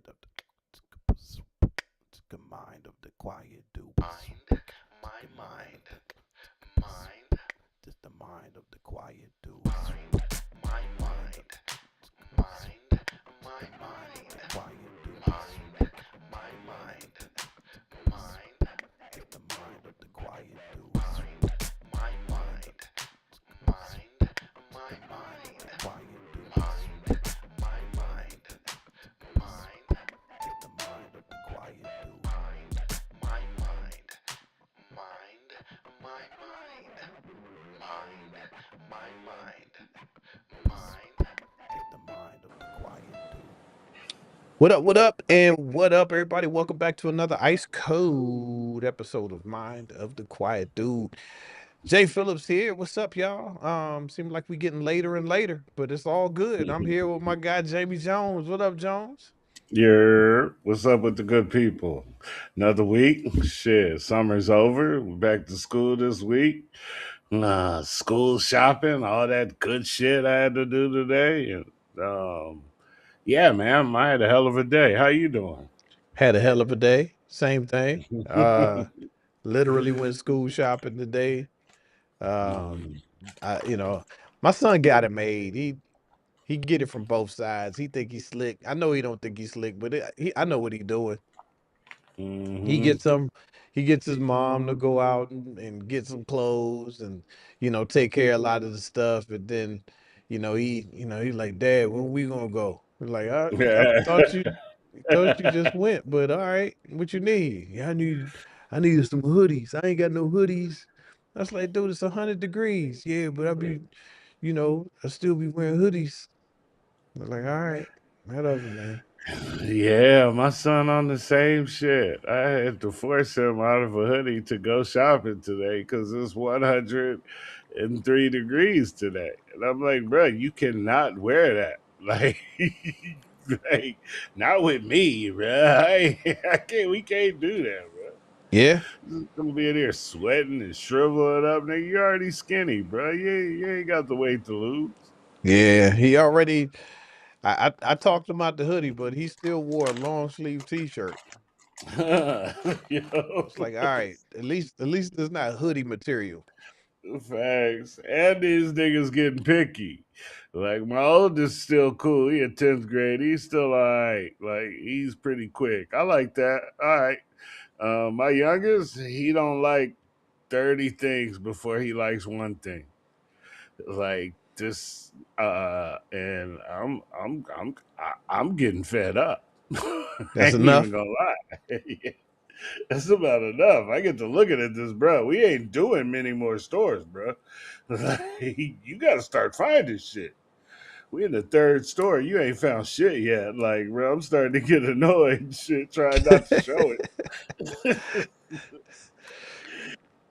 of the mind of the quiet dude. The mind of the just the mind of the quiet dude. Mind of the mind of the quiet dude. The mind, just the mind of the quiet dude. Mind of the mind of the quiet dude. Just the mind of the quiet dude. Just the mind of the quiet dude. What up, and what up, everybody? Welcome back to another ice cold episode of Mind of the Quiet Dude. Jay Phillips here. What's up, y'all? Seems like we getting later and later, but it's all good. I'm here with my guy Jamie Jones. What up, Jones? Yeah, what's up with the good people? Another week? Shit, summer's over. We're back to school this week. School shopping, all that good shit I had to do today. And yeah, man, I had a hell of a day. How you doing? Had a hell of a day. Same thing. Literally went school shopping today. Um, Mm. I my son got it made. He get it from both sides. He think he's slick. I know he don't think he's slick, but I know what he doing. He Hmm. gets some he gets his mom to go out and get some clothes and take care of a lot of the stuff. And then, he's like, Dad, when we gonna go? We're like, I thought you just went, but all right, what you need? Yeah, I needed some hoodies. I ain't got no hoodies. I was like, dude, it's 100 degrees. Yeah, but I still be wearing hoodies. I'm like, all right, whatever, man. Yeah, my son on the same shit. I had to force him out of a hoodie to go shopping today because it's 103 degrees today. And I'm like, bro, you cannot wear that. Like, like not with me, bro. I can't, we can't do that, bro. Yeah, Just gonna be in here sweating and shriveling up, nigga. You're already skinny, bro. You ain't got the weight to lose. yeah. He already. I talked him out the hoodie, but he still wore a long sleeve T-shirt. Yo. It's like, all right, at least it's not hoodie material. Facts. And these niggas getting picky. Like my oldest still cool. He in 10th grade. He's still alright. Like he's pretty quick. I like that. Alright. My youngest, he don't like 30 things before he likes one thing. Like this and I'm getting fed up. I That's ain't even enough. gonna lie. That's about enough. I get to looking at this, bro. We ain't doing many more stores, bro. You got to start finding shit. We in the third store. You ain't found shit yet. Like, bro, I'm starting to get annoyed and shit, trying not to show it.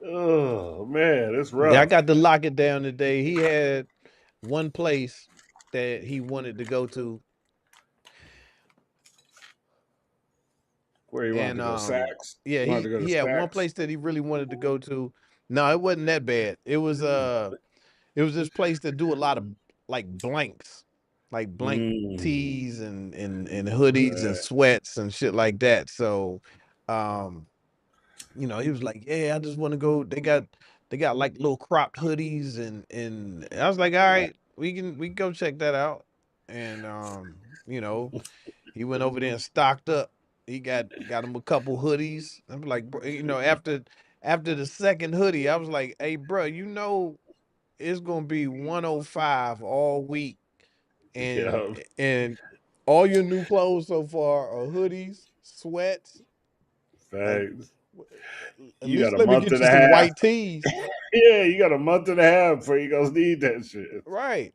Oh, man, it's Yeah, I rough. got to lock it down today. He had one place that he wanted to go to, Where you want and to go? Saks? yeah, You want he to go to he had one Saks? place that he really wanted to go to. No, it wasn't that bad. It was this place that do a lot of like blanks, like blank Mm, tees and hoodies and right. sweats and shit like that. So, um, he was like, "Yeah, I just want to go." They got like little cropped hoodies and I was like, "All right, we can go check that out." And you know, he went over there and stocked up. He got him a couple hoodies. I'm like, bro, after the second hoodie, I was like, "Hey, bro, it's gonna be 105 all week, and Yeah, and all your new clothes so far are hoodies, sweats. Like, thanks. at You got least a let me month get and you a some half. white tees, Yeah, you got a month and a half before you gonna need that shit. right?"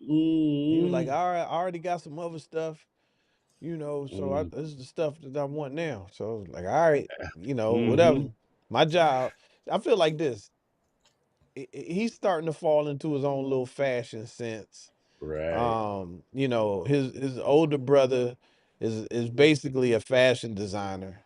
He was like, Mm, "All right, I already got some other stuff, so mm, this is the stuff that I want now." So I was like, "All right, whatever." mm-hmm. My job, I feel like this. He's starting to fall into his own little fashion sense. Right. His older brother is basically a fashion designer.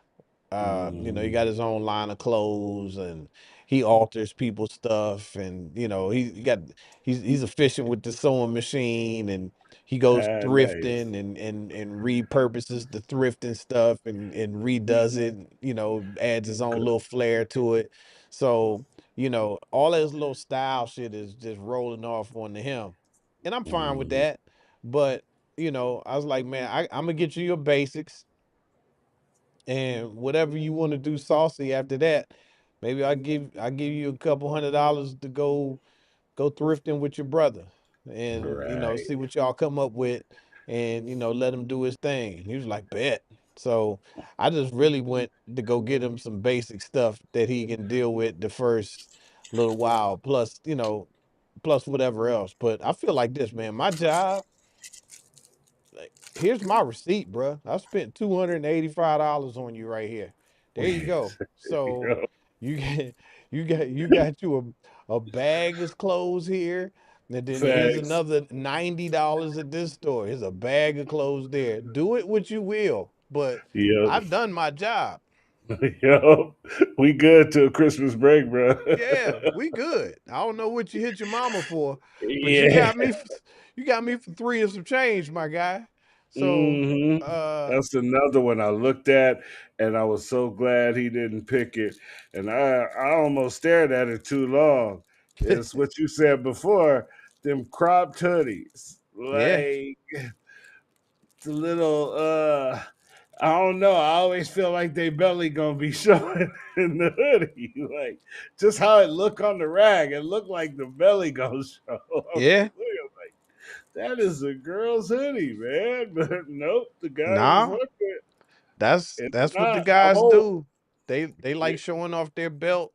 He Mm, got his own line of clothes and he alters people's stuff and he's efficient with the sewing machine and he goes Ah, nice. thrifting and repurposes the thrifting stuff and redoes it, adds his own little flair to it. So, all his little style shit is just rolling off onto him. And I'm fine with Mhm. that. But, I was like, man, I'm gonna get you your basics and whatever you want to do saucy after that. Maybe I give you a couple $100 to go thrifting with your brother and Right. see what y'all come up with and let him do his thing. And he was like, bet. So I just really went to go get him some basic stuff that he can deal with the first little while, plus plus whatever else. But I feel like this, man, my job, like, here's my receipt, bro. I spent $285 on you right here. There you go. So Yo, you get you got you a bag of clothes here. And then here's facts. another $90 at this store. Here's a bag of clothes there. Do it what you will, but Yep. I've done my job. Yo, we good till Christmas break, bro. Yeah, we good. I don't know what you hit your mama for, but you Yeah. got me you got me for three and some change, my guy. So hmm uh That's another one I looked at, and I was so glad he didn't pick it. And I almost stared at it too long. It's what you said before, them cropped hoodies. yeah. Like the little I don't know. I always feel like they belly gonna be showing in the hoodie. Like just how it look on the rag. It looked like the belly gonna show. I was Yeah. looking like that is a girl's hoodie, man. But nope, the guy was Nah, like it. It's that's what the not. I'm guys old. do. They like showing off their belt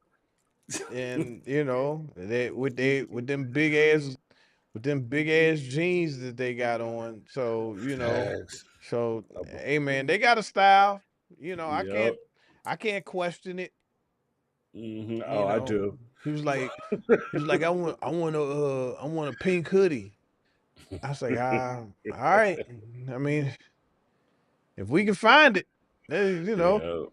and they with them big ass jeans that they got on. So, Facts. so hey man, they got a style. Yep. I can't question it, you Oh, I know. do. He was like I want a pink hoodie. I was like, all right. I mean, if we can find it, Yeah.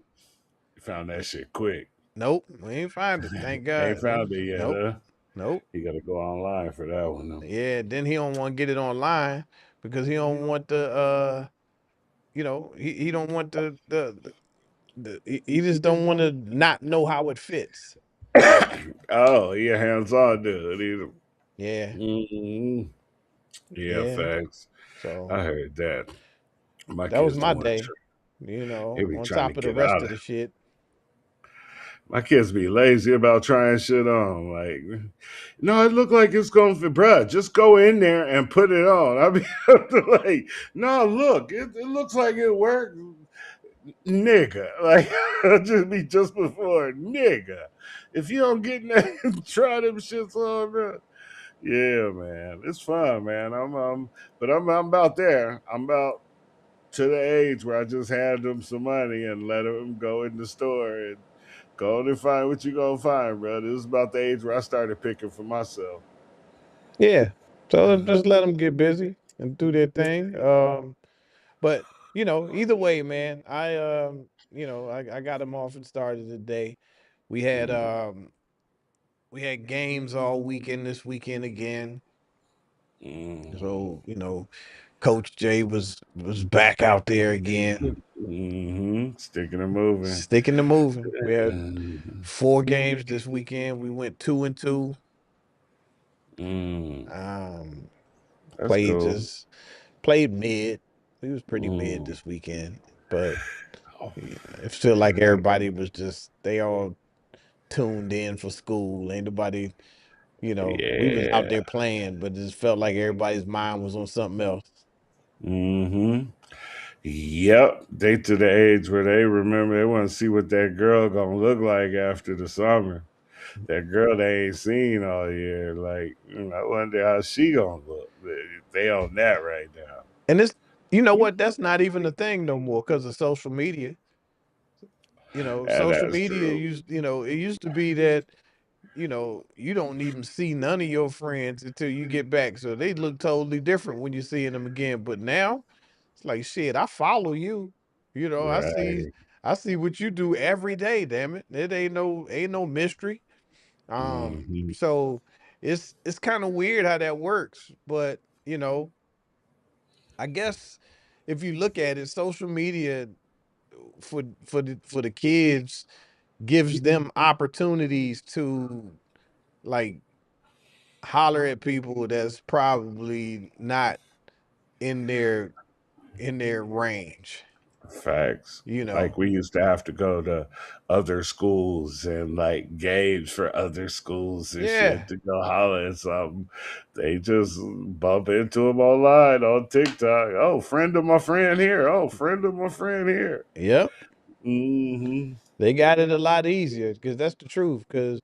Found that shit quick. nope, we ain't find it. Thank Ain't God. found it yet, Nope, huh? nope. You gotta go online for that one though. Yeah, then he don't want to get it online because he don't want he don't want he just don't want to not know how it fits. Oh, he a hands-on dude. Yeah, Mm-hmm. Yeah, yeah. facts. So I heard that. My that was kids my don't want to. day. They be On trying to top of the get rest out of of. the shit. My kids be lazy about trying shit on. Like, no, it look like it's going to fit, bruh. Just go in there and put it on. I be like, no, look, it looks like it worked, nigga. Like, just be just before, nigga. If you don't get in there and try them shits on, bruh. Yeah, man, it's fun, man. But I'm about there. I'm about to the age where I just hand them some money and let them go in the store and go on and find what you gonna find, bro. This is about the age where I started picking for myself. Yeah. So just let them get busy and do their thing. But either way, man, I got him off and started the day. We had Mm, um we had games all weekend this weekend again. mm, So, Coach Jay was back out there again, Sticking and moving. sticking to moving. We had Mm, 4 games this weekend. We went 2-2. mm, Um, that's played cool. just played mid. We was pretty mid Mm. this weekend, but it feel like everybody was just they all tuned in for school. Ain't nobody, we was out Yeah. there playing, but it just felt like everybody's mind was on something else. Mm-hmm. Yep. They to the age where they remember they want to see what that girl gonna look like after the summer. That girl they ain't seen all year. Like, I wonder how she gonna look. They on that right now. And it's you know what? That's not even a thing no more because of social media. And Social that's media true. it used to be that, you don't even see none of your friends until you get back. So they look totally different when you're seeing them again. But now it's like shit, I follow you. Right. I see what you do every day, damn it. It ain't no mystery. Hmm So it's kind of weird how that works, but I guess if you look at it, social media for the kids gives them opportunities to like holler at people that's probably not in their in their range, Facts. you know. Like we used to have to go to other schools and like gauge for other schools and Yeah. shit to go holler at something. They just bump into them online on TikTok. Oh, friend of my friend here. Oh, friend of my friend here. Yep. Hmm. They got it a lot easier because that's the truth. Because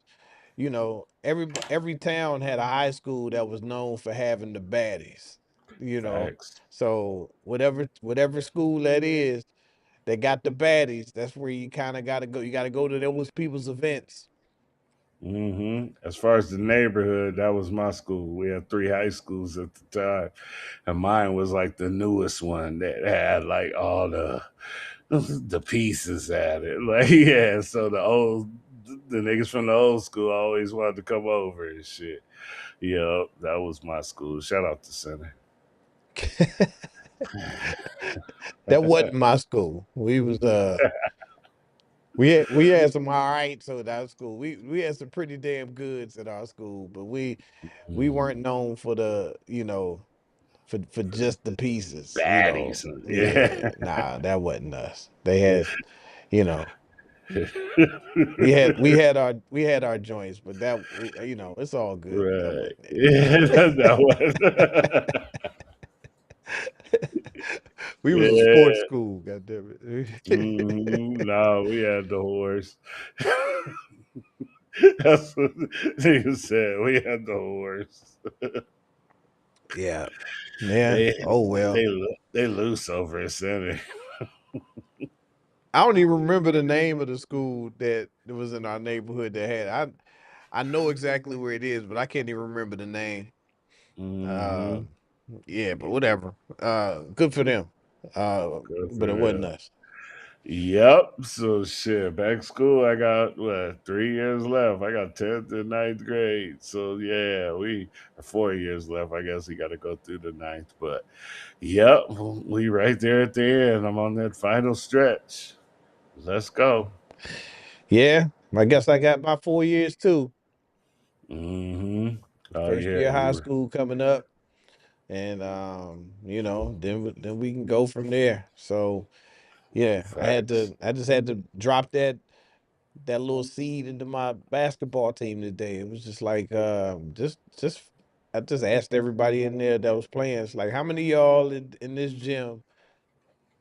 every town had a high school that was known for having the baddies. You know, Facts. so whatever school that is, they got the baddies. That's where you kind of got to go. You got to go to those people's events. As far as the neighborhood, that was my school. We had three high schools at the time, and mine was like the newest one that had like all the pieces at it. Like yeah, so the niggas from the old school always wanted to come over and shit. Yeah, that was my school. Shout out to Center. That wasn't my school. We had some all right so at our school. We had some pretty damn goods at our school, but we Mhm. weren't known for for just the pieces, you know. Baddies. Yeah, Yeah. nah, that wasn't us. They had, you know, we had our joints, but it's all good. That Right. wasn't Yeah, that was. we was a sports Yeah. school, god damn it. No, we had the horse. That's what nigga said. We had the horse. Yeah. Yeah. They Oh well. they loose over at Center. I don't even remember the name of the school that was in our neighborhood that had. I know exactly where it is, but I can't even remember the name. Mm-hmm. Um, yeah, but whatever. Good for them. Good for But it wasn't them. us. Yep. So shit. Back school, I got what 3 years left. I got 10th and ninth grade. So yeah, we 4 years left. I guess we got to go through the ninth. But yep, we right there at the end. I'm on that final stretch. Let's go. Yeah, I guess I got my 4 years too. Mm-hmm. Oh First yeah, year high you school coming up, and then we can go from there. So yeah, facts. I just had to drop that little seed into my basketball team today. It was just like just I just asked everybody in there that was playing. It's like how many of y'all in this gym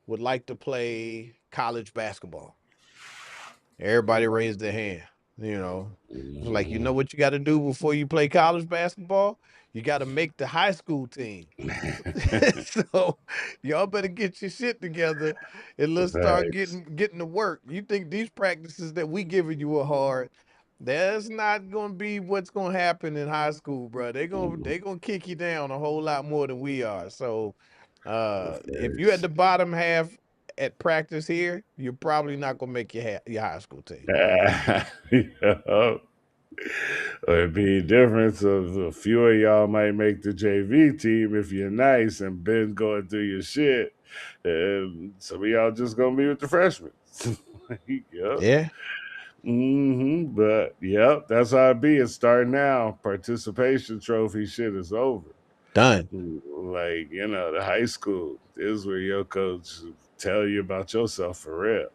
would like to play college basketball? Everybody raised their hand. You know, it's like you Mm-hmm. know what you got to do before you play college basketball. You got to make the high school team. So, so y'all better get your shit together and let's start Facts. getting to work. You think these practices that we giving you are hard? That's not gonna be what's gonna happen in high school, bro. They gonna kick you down a whole lot more than we are. So, if you at Facts. the bottom half at practice here, you're probably not gonna make your high school team. Yup. It'd be a difference of a few of y'all might make the JV team if you're nice and been going through your shit. And some of y'all just gonna be with the freshmen. Yep. Yeah, But yep, that's how it be. It's starting now. Participation trophy shit is over. done. Like, the high school is where your coach tell you about yourself for real.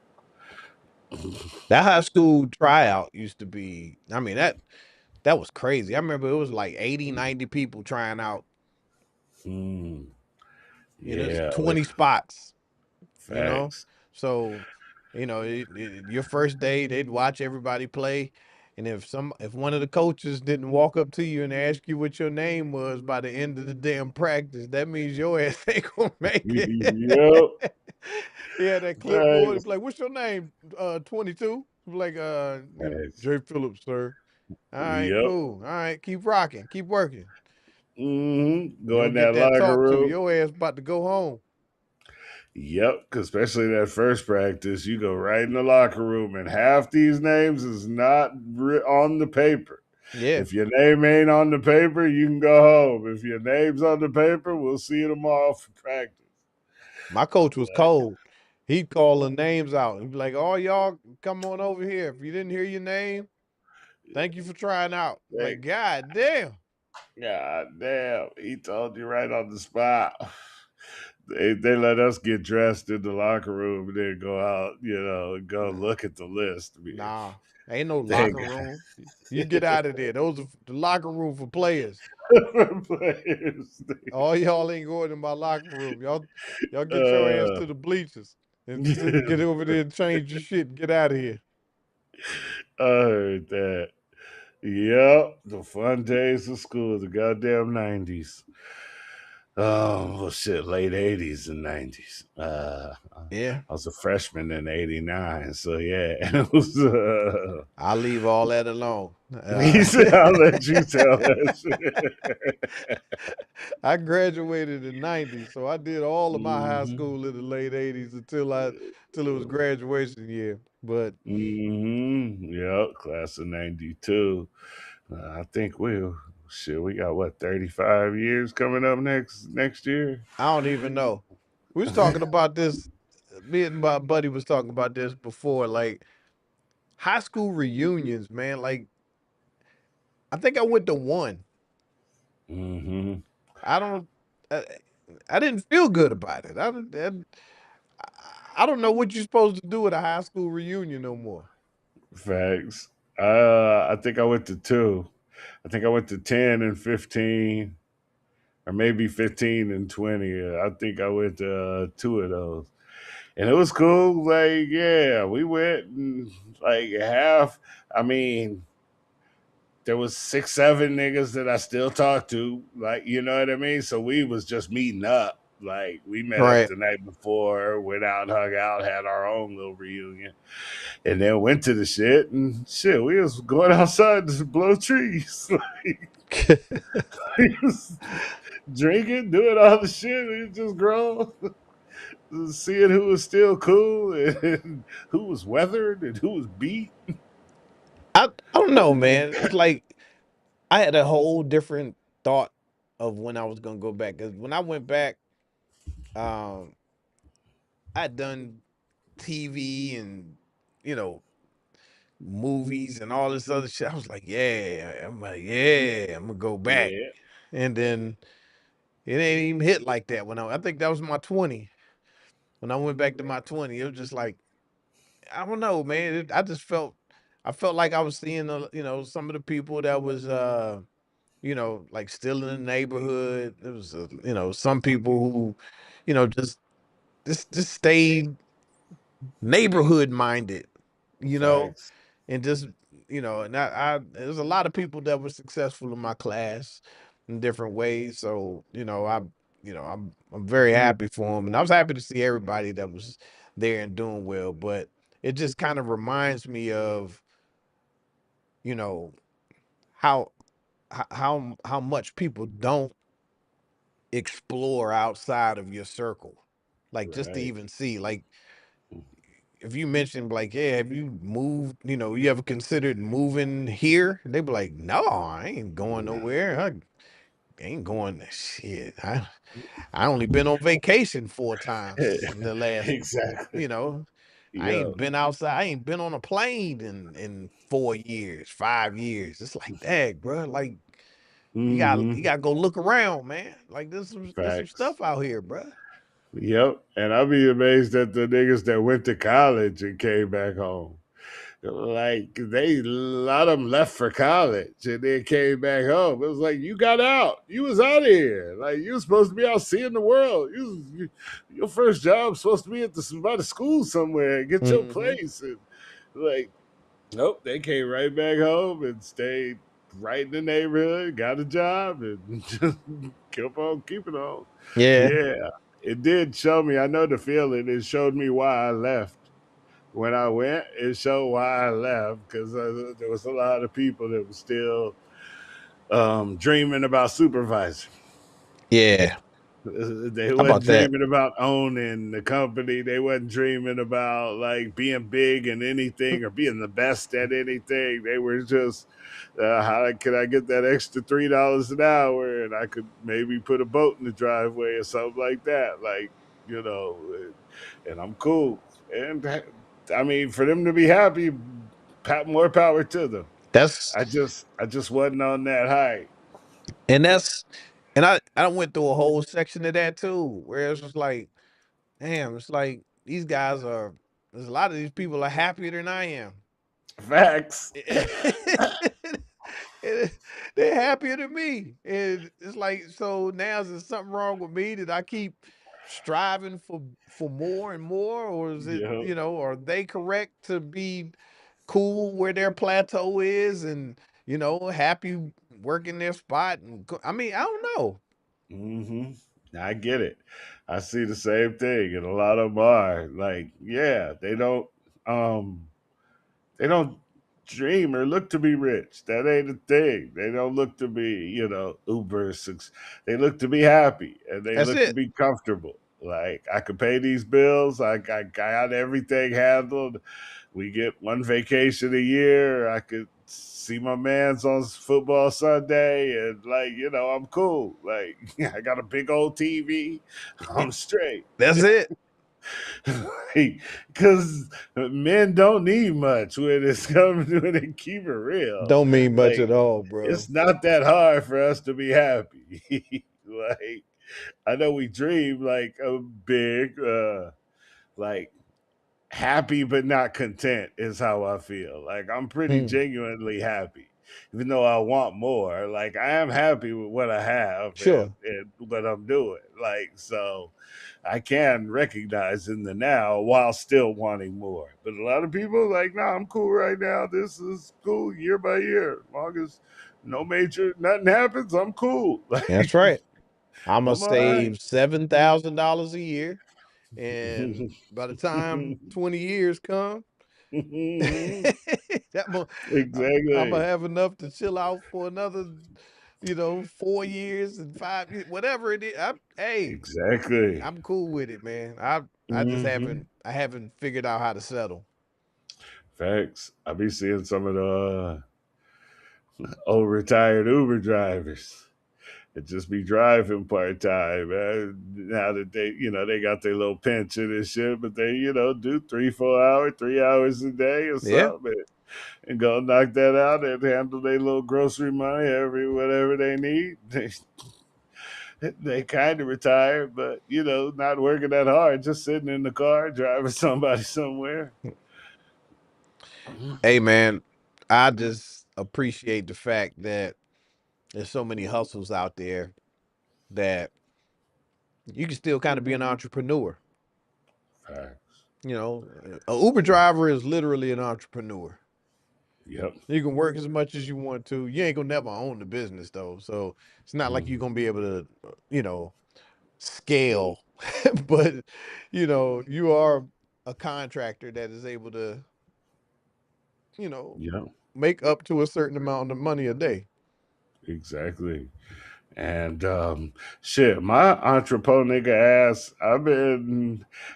That high school tryout used to be. I mean that was crazy. I remember it was like 80, 90 people trying out. Hmm. It's Yeah, 20 spots. you know. facts. So, your first day, they'd watch everybody play, and if one of the coaches didn't walk up to you and ask you what your name was by the end of the damn practice, that means your ass ain't gonna make it. Yep. Yeah, that clipboard. It'd Facts. be like, "What's your name? 22." Like, Facts. Jay Phillips, sir. All right, Yep. cool. All right, keep rocking, keep working. You Go in don't get that that locker talk to, room. your ass about to go home. Yep. 'Cause especially that first practice, you go right in the locker room, and half these names is not on the paper. Yeah. If your name ain't on the paper, you can go home. If your name's on the paper, we'll see you tomorrow for practice. My coach was cold. He'd call the names out. He'd be like, "Oh, y'all, come on over here. If you didn't hear your name, thank you for trying out." I'm like, Like, God damn. God damn, he told you right on the spot. They let us get dressed in the locker room and then go out, and go Nah, look at the list. nah, ain't no They locker room. You get out of there. Those are the locker room for players. got players. All y'all ain't going in my locker room. Y'all get your ass Uh, to the bleachers and get over there and change your shit and get out of here. I heard that. Yep, the fun days of school, the goddamn 90s. Oh, well, shit, late 80s and 90s. Yeah. I was a freshman in 89, so yeah, it was, I'll leave all that alone. he said, I'll let you tell that shit. I graduated in '90, so I did all of my high hmm school in the late '80s till it was graduation year. But Yep, class of 92. I think we got what, 35 years coming up next year? I don't even know. We was talking about this. Me and my buddy was talking about this before. Like high school reunions, man. Like I think I went to one. hmm I don't. I, I didn't feel good about it. I don't know what you're supposed to do at a high school reunion no more. Facts. I think I went to two. I think I went to 10 and 15, or maybe 15 and 20. I think I went to two of those. And it was cool. Like, yeah, we went and like half. I mean, there was 6, 7 niggas that I still talk to. Like, you know what I mean? So we was just meeting up. Like, we met up Right. the night before, went out, hung out, had our own little reunion, and then went to the shit and shit. We was going outside to blow trees. We was drinking, doing all the shit. We was just grown, seeing who was still cool and who was weathered and who was beat. I don't know, man. It's like I had a whole different thought of when I was gonna go back. Cause when I went back, um, I'd done TV and you know movies and all this other shit. I was like, yeah, I'm like, yeah, I'm gonna go back. Yeah, And then it ain't even hit like that when I think that was my 20. When I went back to my 20, it was just like I don't know, man. I felt like I was seeing some of the people that was like still in the neighborhood. There was some people who, just just stayed neighborhood minded, you know, facts. and just and I there's a lot of people that were successful in my class in different ways. So I'm very happy for them, and I was happy to see everybody that was there and doing well. But it just kind of reminds me of you know how how much people don't explore outside of your circle, like just to Right. even see like if you mentioned like, yeah, have you moved, you ever considered moving here? They'd be like, no, I ain't going Nah. nowhere. I ain't going shit. I only been on vacation 4 times in the last, Exactly. you know, I Yo. ain't been outside. I ain't been on a plane in 4 years, 5 years. It's like that, bro. Like you hmm got to go look around, man. Like there's some Facts. stuff out here, bro. Yep. And I'll be amazed at the niggas that went to college and came back home. Like they, a lot of them left for college and then came back home. It was like you got out, you was out of here. Like you was supposed to be out seeing the world. Your first job supposed to be by the school somewhere and get your Hmm. place. And like, nope, they came right back home and stayed right in the neighborhood, got a job, and just kept on keeping on. Yeah, Yeah, it did show me. I know the feeling. It showed me why I left when I went. It showed why I left because there was a lot of people that were still dreaming about supervising. yeah. They How wasn't about that? dreaming about owning the company. They wasn't dreaming about like being big in anything or being the best at anything. They were just, how can I get that extra $3 an hour, and I could maybe put a boat in the driveway or something like that. Like, you know, and I'm cool. And I mean, for them to be happy, more power to them. That's I just wasn't on that high. and that's and I went through a whole section of that too, where it's just like, damn, it's like these guys are. There's a lot of these people are happier than I am. Facts. And they're happier than me. And it's like, so now is there something wrong with me that I keep striving for more and more? Or is it, Yeah. are they correct to be cool where their plateau is and, happy working their spot? And I mean, I don't know. hmm I get it. I see the same thing, and a lot of them are like, yeah, um, they don't dream or look to be rich. That ain't a thing. They don't look to be, They look to be happy and they That's look to it. be comfortable. Like I can pay these bills. I got everything handled. We get one vacation a year. I could see my man's on football Sunday, and like I'm cool. Like I got a big old TV. I'm straight. That's it. Because men don't need much when it's coming to it and keep it real. Don't mean much Like at all, bro. it's not that hard for us to be happy. Like I know we dream like a big, like happy but not content is how I feel. Like I'm pretty Hmm. genuinely happy. Even though I want more, like I am happy with what I have and, Sure. and what I'm doing. Like so I can recognize in the now while still wanting more. But a lot of people like, nah, I'm cool right now. This is cool year by year. As long as no major nothing happens, I'm cool. Like That's right. I'm gonna I'm all right. save $7,000 a year, and by the time 20 years come, I'm gonna Exactly. have enough to chill out for another, 4 years and 5 years, whatever it is. Hey, Exactly. I'm cool with it, man. I just hmm haven't figured out how to settle. Facts. I be seeing some of the old retired Uber drivers that just be driving part time, man. Now that they got their little pension and shit, but they, do 3, 4 hours, 3 hours a day or Yeah. something, and go knock that out and handle their little grocery money, every whatever they need. They kind of retired, but not working that hard, just sitting in the car driving somebody somewhere. Hey, man, I just appreciate the fact that there's so many hustles out there that you can still kind of be an entrepreneur. Facts. A Uber driver is literally an entrepreneur. Yep. You can work as much as you want to. You ain't gonna never own the business though, so it's not like you're Mhm. gonna be able to, scale. But you are a contractor that is able to, you know, Yep. make up to a certain amount of money a day. Exactly. And shit, my entrepreneur nigga ass,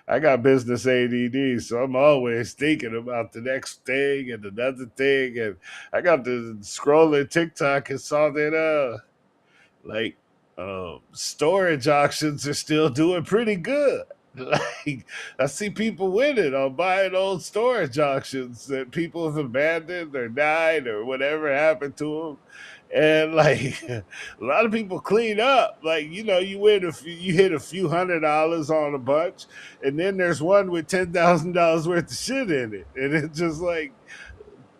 I got business ADD, so I'm always thinking about the next thing and another thing. And I got to scrolling TikTok and saw that like storage auctions are still doing pretty good. Like I see people winning on buying old storage auctions that people have abandoned or died or whatever happened to them, and like a lot of people clean up. Like you win you hit a few $100s on a bunch, and then there's one with $10,000 worth of shit in it, and it just like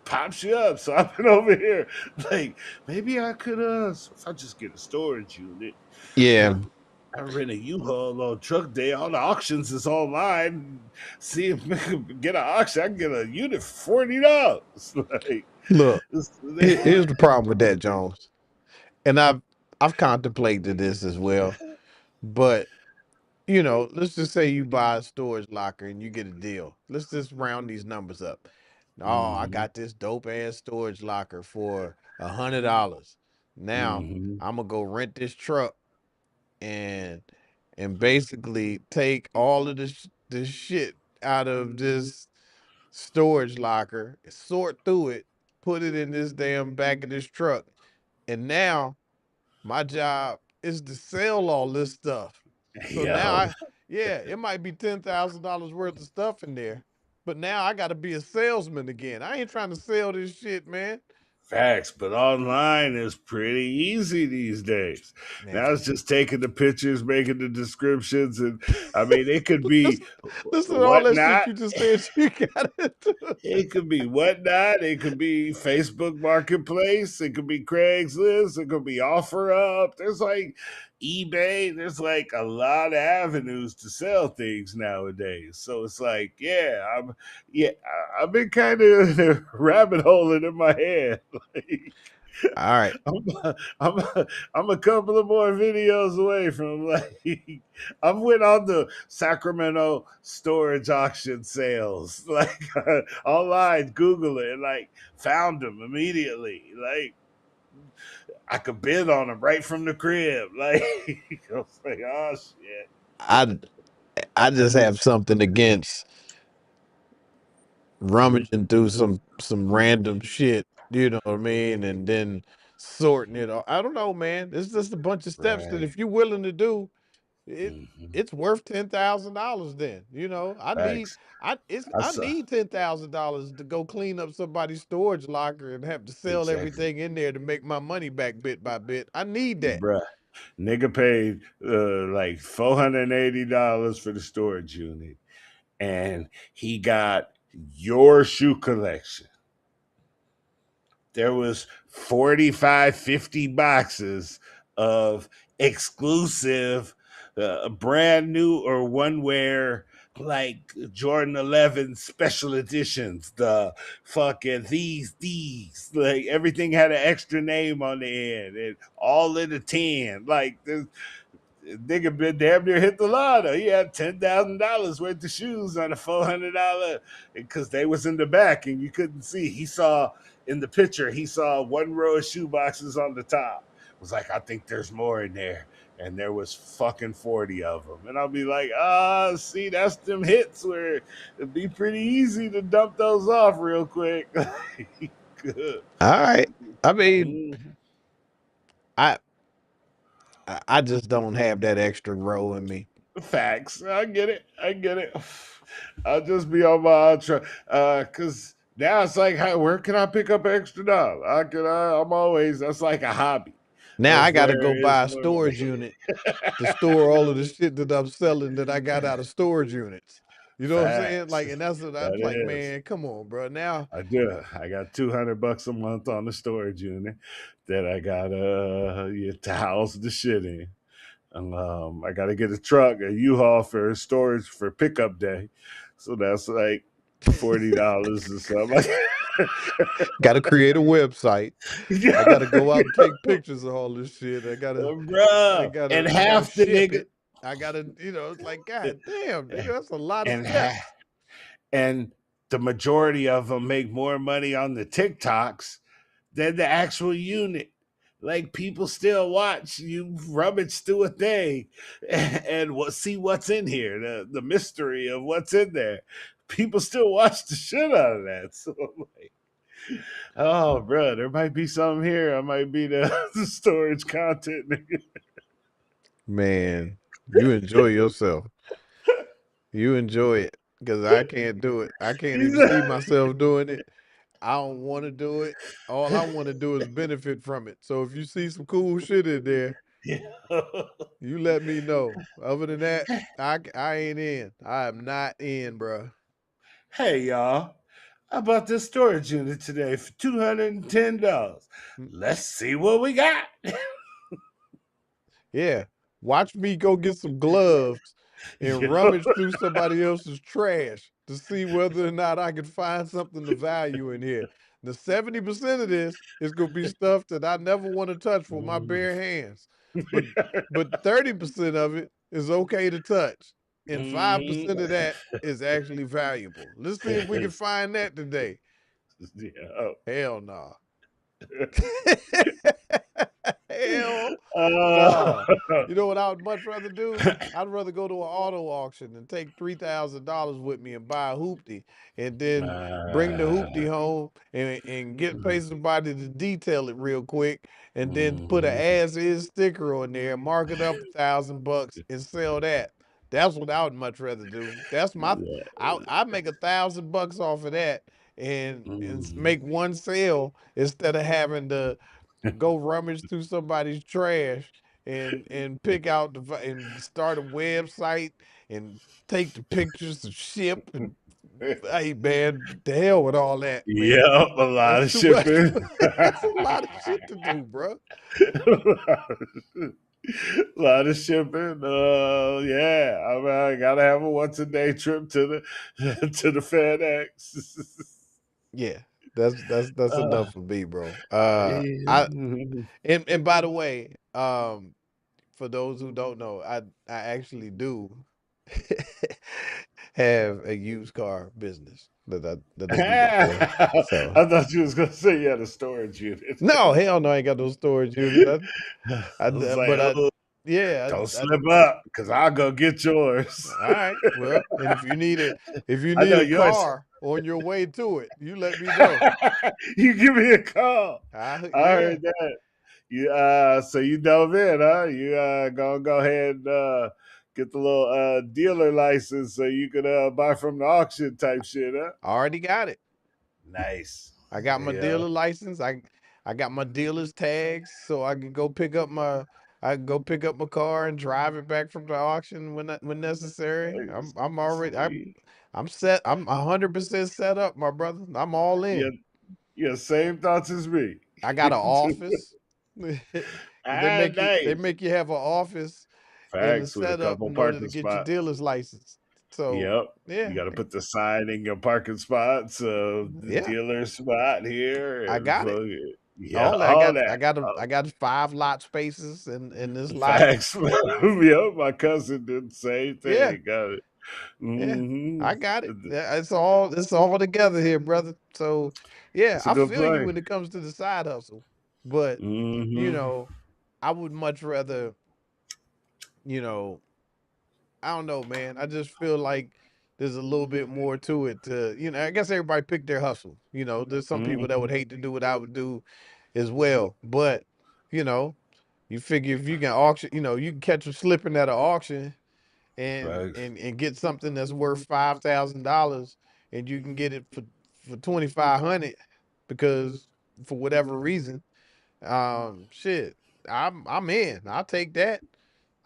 pops you up. So I've been over here like maybe I could so if I just get a storage unit Yeah, and I rent a U-Haul on truck day. All the auctions is online. See if we can get an auction. I can get a unit for $40. Like look, this, here's the problem with that, Jones. And I've contemplated this as well. But let's just say you buy a storage locker and you get a deal. Let's just round these numbers up. Oh, I hmm got this dope ass storage locker for $100. Now hmm I'm gonna go rent this truck and and basically take all of the shit out of this storage locker, sort through it, put it in this damn back of this truck. And now my job is to sell all this stuff. So now Yo, yeah, it might be $10,000 worth of stuff in there, but now I got to be a salesman again. I ain't trying to sell this shit, man. facts, but online is pretty easy these days. Now Man, it's just taking the pictures, making the descriptions, and I mean, it could be listen, listen to all that shit whatnot. you just said you got to do. It could be whatnot. It could be Facebook Marketplace. It could be Craigslist. It could be OfferUp. There's like eBay. There's like a lot of avenues to sell things nowadays. So it's like, yeah, I've been kind of rabbit holing in my head. Like, All right. I'm, I'm, I'm a couple of more videos away from like I went on the Sacramento storage auction sales like online, Google it, like found them immediately. Like I could bid on them right from the crib. Like I was like, oh shit. I I just have something against rummaging through some random shit, you know what I mean, and then sorting it all. I don't know, man. It's just a bunch of steps that Right. if you're willing to do, it Hmm. it's worth $10,000 then. You know, Facts. I I saw. need $10,000 to go clean up somebody's storage locker and have to sell Exactly. everything in there to make my money back bit by bit. I need that. Bruh. Nigga paid like $480 for the storage unit, and he got your shoe collection. There was 45, 50 boxes of exclusive brand new or one wear like Jordan 11 special editions, the fucking these like everything had an extra name on the end and all in a 10. Like this nigga been damn near hit the lotto. He had $10,000 worth of shoes on a $400 because they was in the back and you couldn't see. He saw in the picture, he saw one row of shoe boxes on the top. Was like, I think there's more in there, and there was fucking 40 of them. And I'll be like, see, that's them hits where it'd be pretty easy to dump those off real quick. Good. All right. I mean, Mhm. I I just don't have that extra row in me. Facts. I get it. I get it. I'll just be on my outro. Cause now it's like, hey, where can I pick up extra dollars? I'm always that's like a hobby. Now That's I got to where go it's buy a more money. storage unit to store all of the shit that I'm selling that I got out of storage units. You know what I'm saying? Facts. Like, and that's what I'm That like, is. man, come on, bro. Now, I do. I got $200 a month on the storage unit that I got to house the shit in. I got to get a truck, a U-Haul for storage for pickup day. So that's like $40 or something. got to create a website. I Yeah, got to go out and take pictures of all this shit. bro. And I gotta half the ship nigga, it. I gotta, it's like, God damn, nigga, that's a lot of and ha- steps. and the majority of them make more money on the TikToks than the actual unit. Like people still watch you rummage through a thing and see what's in here, the mystery of what's in there. People still watch the shit out of that. So I'm like, oh, bro, there might be something here. I might be the storage content. Man, you enjoy yourself. You enjoy it because I can't do it. I can't He's even see myself doing it. I don't want to do it. All I want to do is benefit from it. So if you see some cool shit in there, you let me know. Other than that, I ain't in. I am not in, bro. Hey, y'all. I bought this storage unit today for $210. Let's see what we got. Yeah. Watch me go get some gloves and Yo. rummage through somebody else's trash to see whether or not I can find something of value in here. The 70% of this is gonna be stuff that I never want to touch with my bare hands. But 30% of it is okay to touch. And Mhm. 5% of that is actually valuable. Let's see if we can find that today. Yeah. Hell no. hell Uh, no. You know what I would much rather do? I'd rather go to an auto auction and take $3,000 with me and buy a hoopty, and then bring the hoopty home and get pay somebody to detail it real quick, and then put an mhm. as is sticker on there, mark it up $1,000 and sell that. That's what I would much rather do. That's my Yeah. I make $1,000 off of that, and Mhm. make one sale instead of having to go rummage through somebody's trash and pick out and start a website and take the pictures to ship and hey man, the hell with all that, man. Yep, a lot That's of too much. shipping. That's a lot of shit to do, bro. A lot of shipping. Yeah, I gotta have a once a day trip to the to the FedEx. Yeah, that's uh, enough for me, bro. I yeah. and by the way, for those who don't know, I actually do have a used car business that I do that for. So I thought you was gonna say you had a storage unit. no, hell no, I ain't got no storage unit. I was like, But I oh, yeah, don't slip up, cause I'll go get yours. all right. Well, and if you I need know a yours. car on your way to it, you let me know. You give me a call. I Yeah, heard that. You so you dove in, huh? You gonna go ahead and get the little dealer license so you could buy from the auction type shit, huh? I already got it. Nice. I got my Yeah. dealer license. I got my dealer's tags, so I can go pick up my I can go pick up my car and drive it back from the auction when necessary. Nice. I'm already Sweet. I'm set. I'm 100% set up, my brother. I'm all Yeah, in. yeah, same thoughts as me. I got an office. They Nice. make you have an office and a Facts with a setup couple in order to parking get your spots. dealer's license. So Yep. You yeah, got to put the sign in your parking spot. So the yeah, dealer spot here I and got it. fuck it. Yeah, All that all that. I got 5 lot spaces in this lot. Facts. Yep. My cousin did the same Yeah, thing. Got it. yeah, Hmm. I got it. Yeah, it's all together here, brother. So yeah, It's a I good feel you play. when it comes to the side hustle, but you Hmm. know, I would much rather, you know, I don't know, man. I just feel like there's a little bit more to it. I guess everybody picked their hustle. There's some people that would Hmm. hate to do what I would do as well, but you know, you figure if you can auction, you can catch them slipping at an auction Facts. and get something that's worth $5,000, and you can get it for 2,500 because for whatever reason, shit, I'm in. I'll take that.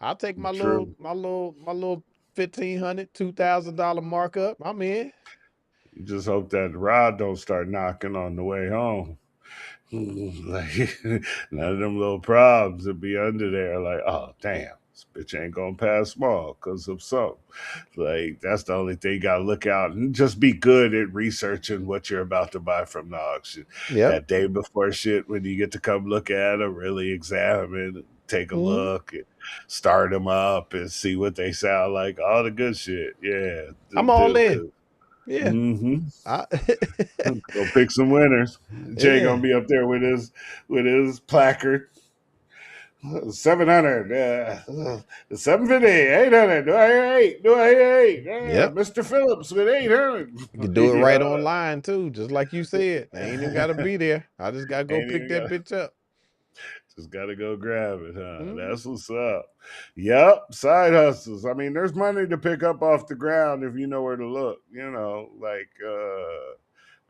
I'll take True. my little 1,500, $2,000 markup. I'm in. You just hope that rod don't start knocking on the way home. Like none of them little problems would be under there. Like, oh damn, this bitch ain't gonna pass small because of something. Like that's the only thing you gotta look out and just be good at researching what you're about to buy from the auction. Yep. That day before shit, when you get to come look at them, really examine, take a Mhm. look, and start them up and see what they sound like. All the good shit, yeah, I'm all do. in. Cause, Yeah. mm-hmm. I, Go pick some winners. Jay gonna yeah. be up there with his placard. 700, 750, 800. Do I hear eight? Do I hear eight? Yep. Mr. Phillips with 800. You can do it right Yeah, online too, just like you said. I ain't even gotta be there. I just gotta go ain't pick even that got. bitch up. Just gotta go grab it, huh? Mhm. That's what's up. Yep, side hustles. I mean, there's money to pick up off the ground if you know where to look. Like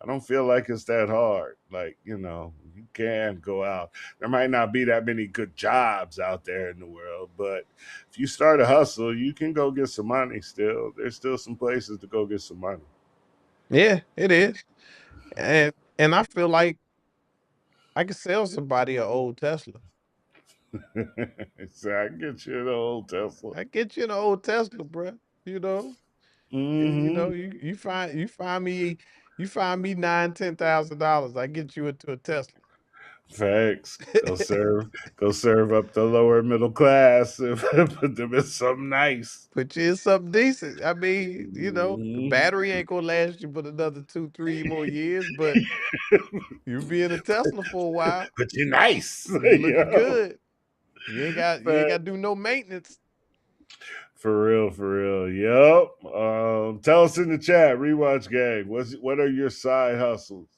I don't feel like it's that hard. Like, you can go out. There might not be that many good jobs out there in the world, but if you start a hustle, you can go get some money still. There's still some places to go get some money. Yeah, it is. And I feel like I could sell somebody an old Tesla. So I can get you an old Tesla. I get you an old Tesla, bruh. You know, Mm-hmm. you find me 9, $10,000. I get you into a Tesla. Facts. Go serve up the lower middle class and put them in something nice. Put you in something decent. I mean, the Mhm. battery ain't gonna last you but another 2, 3 more years, but you'll be in a Tesla for a while. But you're nice. You looking good. You ain't got to do no maintenance. For real, for real. Yep. Tell us in the chat, rewatch gang. What are your side hustles?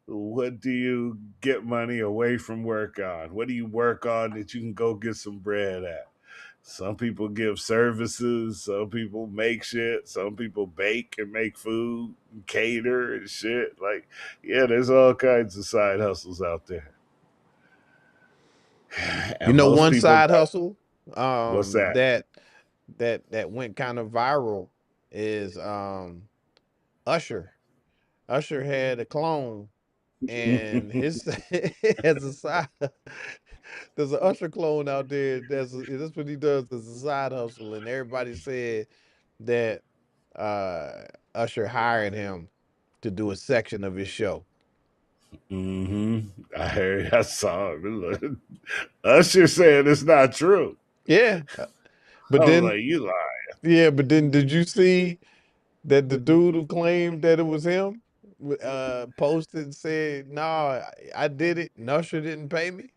What do you get money away from work on? What do you work on that you can go get some bread at? Some people give services. Some people make shit. Some people bake and make food, and cater and shit. Like, yeah, there's all kinds of side hustles out there. You And know, most one people side got, hustle what's that? that went kind of viral is Usher. Usher had a clone, and his as a side, there's an Usher clone out there. That's what he does as a side hustle, and everybody said that Usher hired him to do a section of his show. hmm I heard, I saw it. Look, Usher saying it's not true. Yeah, I but was then like, you lie. did you see that the dude who claimed that it was him posted and said, "No, I did it. And Usher didn't pay me."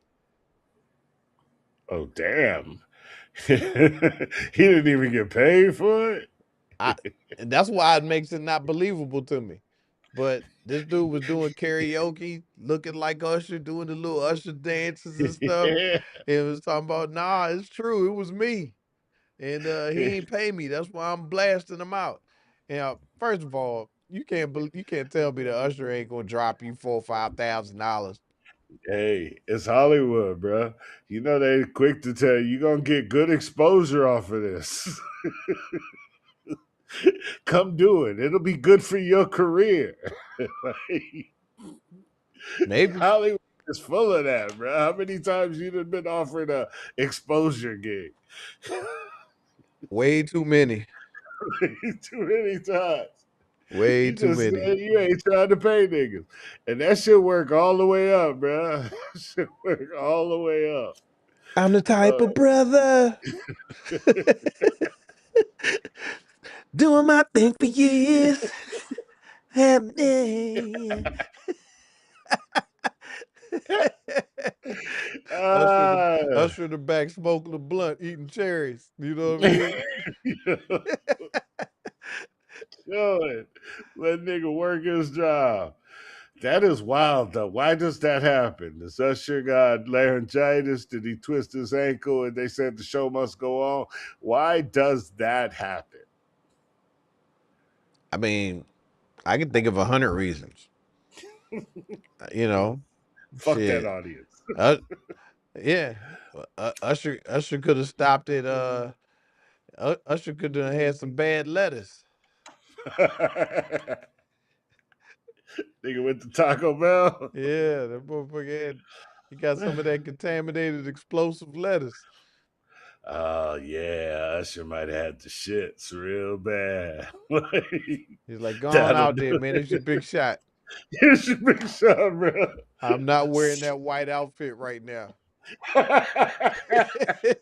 Oh, damn. He didn't even get paid for it. I and that's why it makes it not believable to me. But this dude was doing karaoke, looking like Usher, doing the little Usher dances and stuff. Yeah. And was talking about, nah, it's true, it was me. And he ain't pay me. That's why I'm blasting him out. Now, first of all, you can't tell me that Usher ain't gonna drop you $4,000 or $5,000. Hey, it's Hollywood, bro. You know they quick to tell you gonna get good exposure off of this. Come do it. It'll be good for your career. Like, Maybe. Hollywood is full of that, bro. How many times you done been offered a exposure gig? Way too many. Too many times. Way You too just many. said you ain't trying to pay niggas. And that shit work all the way up, bro. That shit work all the way up. I'm the type Uh, of brother doing my thing for years. Happening. ah, Usher in the back smoking a blunt, eating cherries. You know what I mean? Chilling. Let nigga work his job. That is wild though. Why does that happen? Does Usher got laryngitis? Did he twist his ankle and they said the show must go on? Why does that happen? I mean, I can think of 100 reasons. You know, Fuck that shit. audience. Uh, yeah, Usher could have stopped it. Usher could have had some bad lettuce. Nigga went to Taco Bell. Yeah, that motherfucker had. He got some of that contaminated explosive lettuce. Oh yeah, Usher might have had the shits real bad. Like, He's like, "Go on that'll out do there, man. It's your it. big shot. Here's your big shot, bro. I'm not wearing that white outfit right now.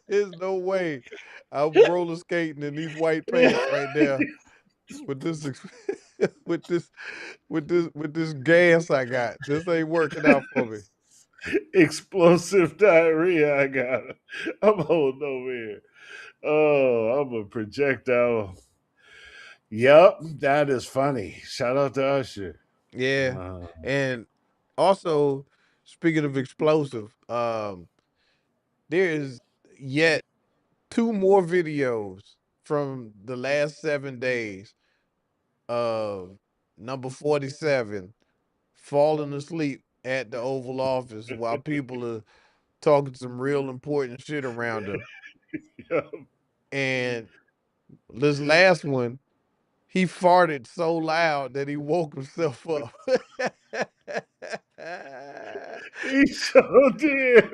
There's no way I'm roller skating in these white pants right now with this with this with this gas I got. This ain't working out for me." Explosive diarrhea. I got it. I'm holding over here. Oh, I'm a projectile. Yep, that is funny. Shout out to Usher. Yeah. Uh, And also, speaking of explosive, there is yet two more videos from the last 7 days of number 47 falling asleep at the Oval Office while people are talking some real important shit around him. yep. And this last one, he farted so loud that he woke himself up. He so did.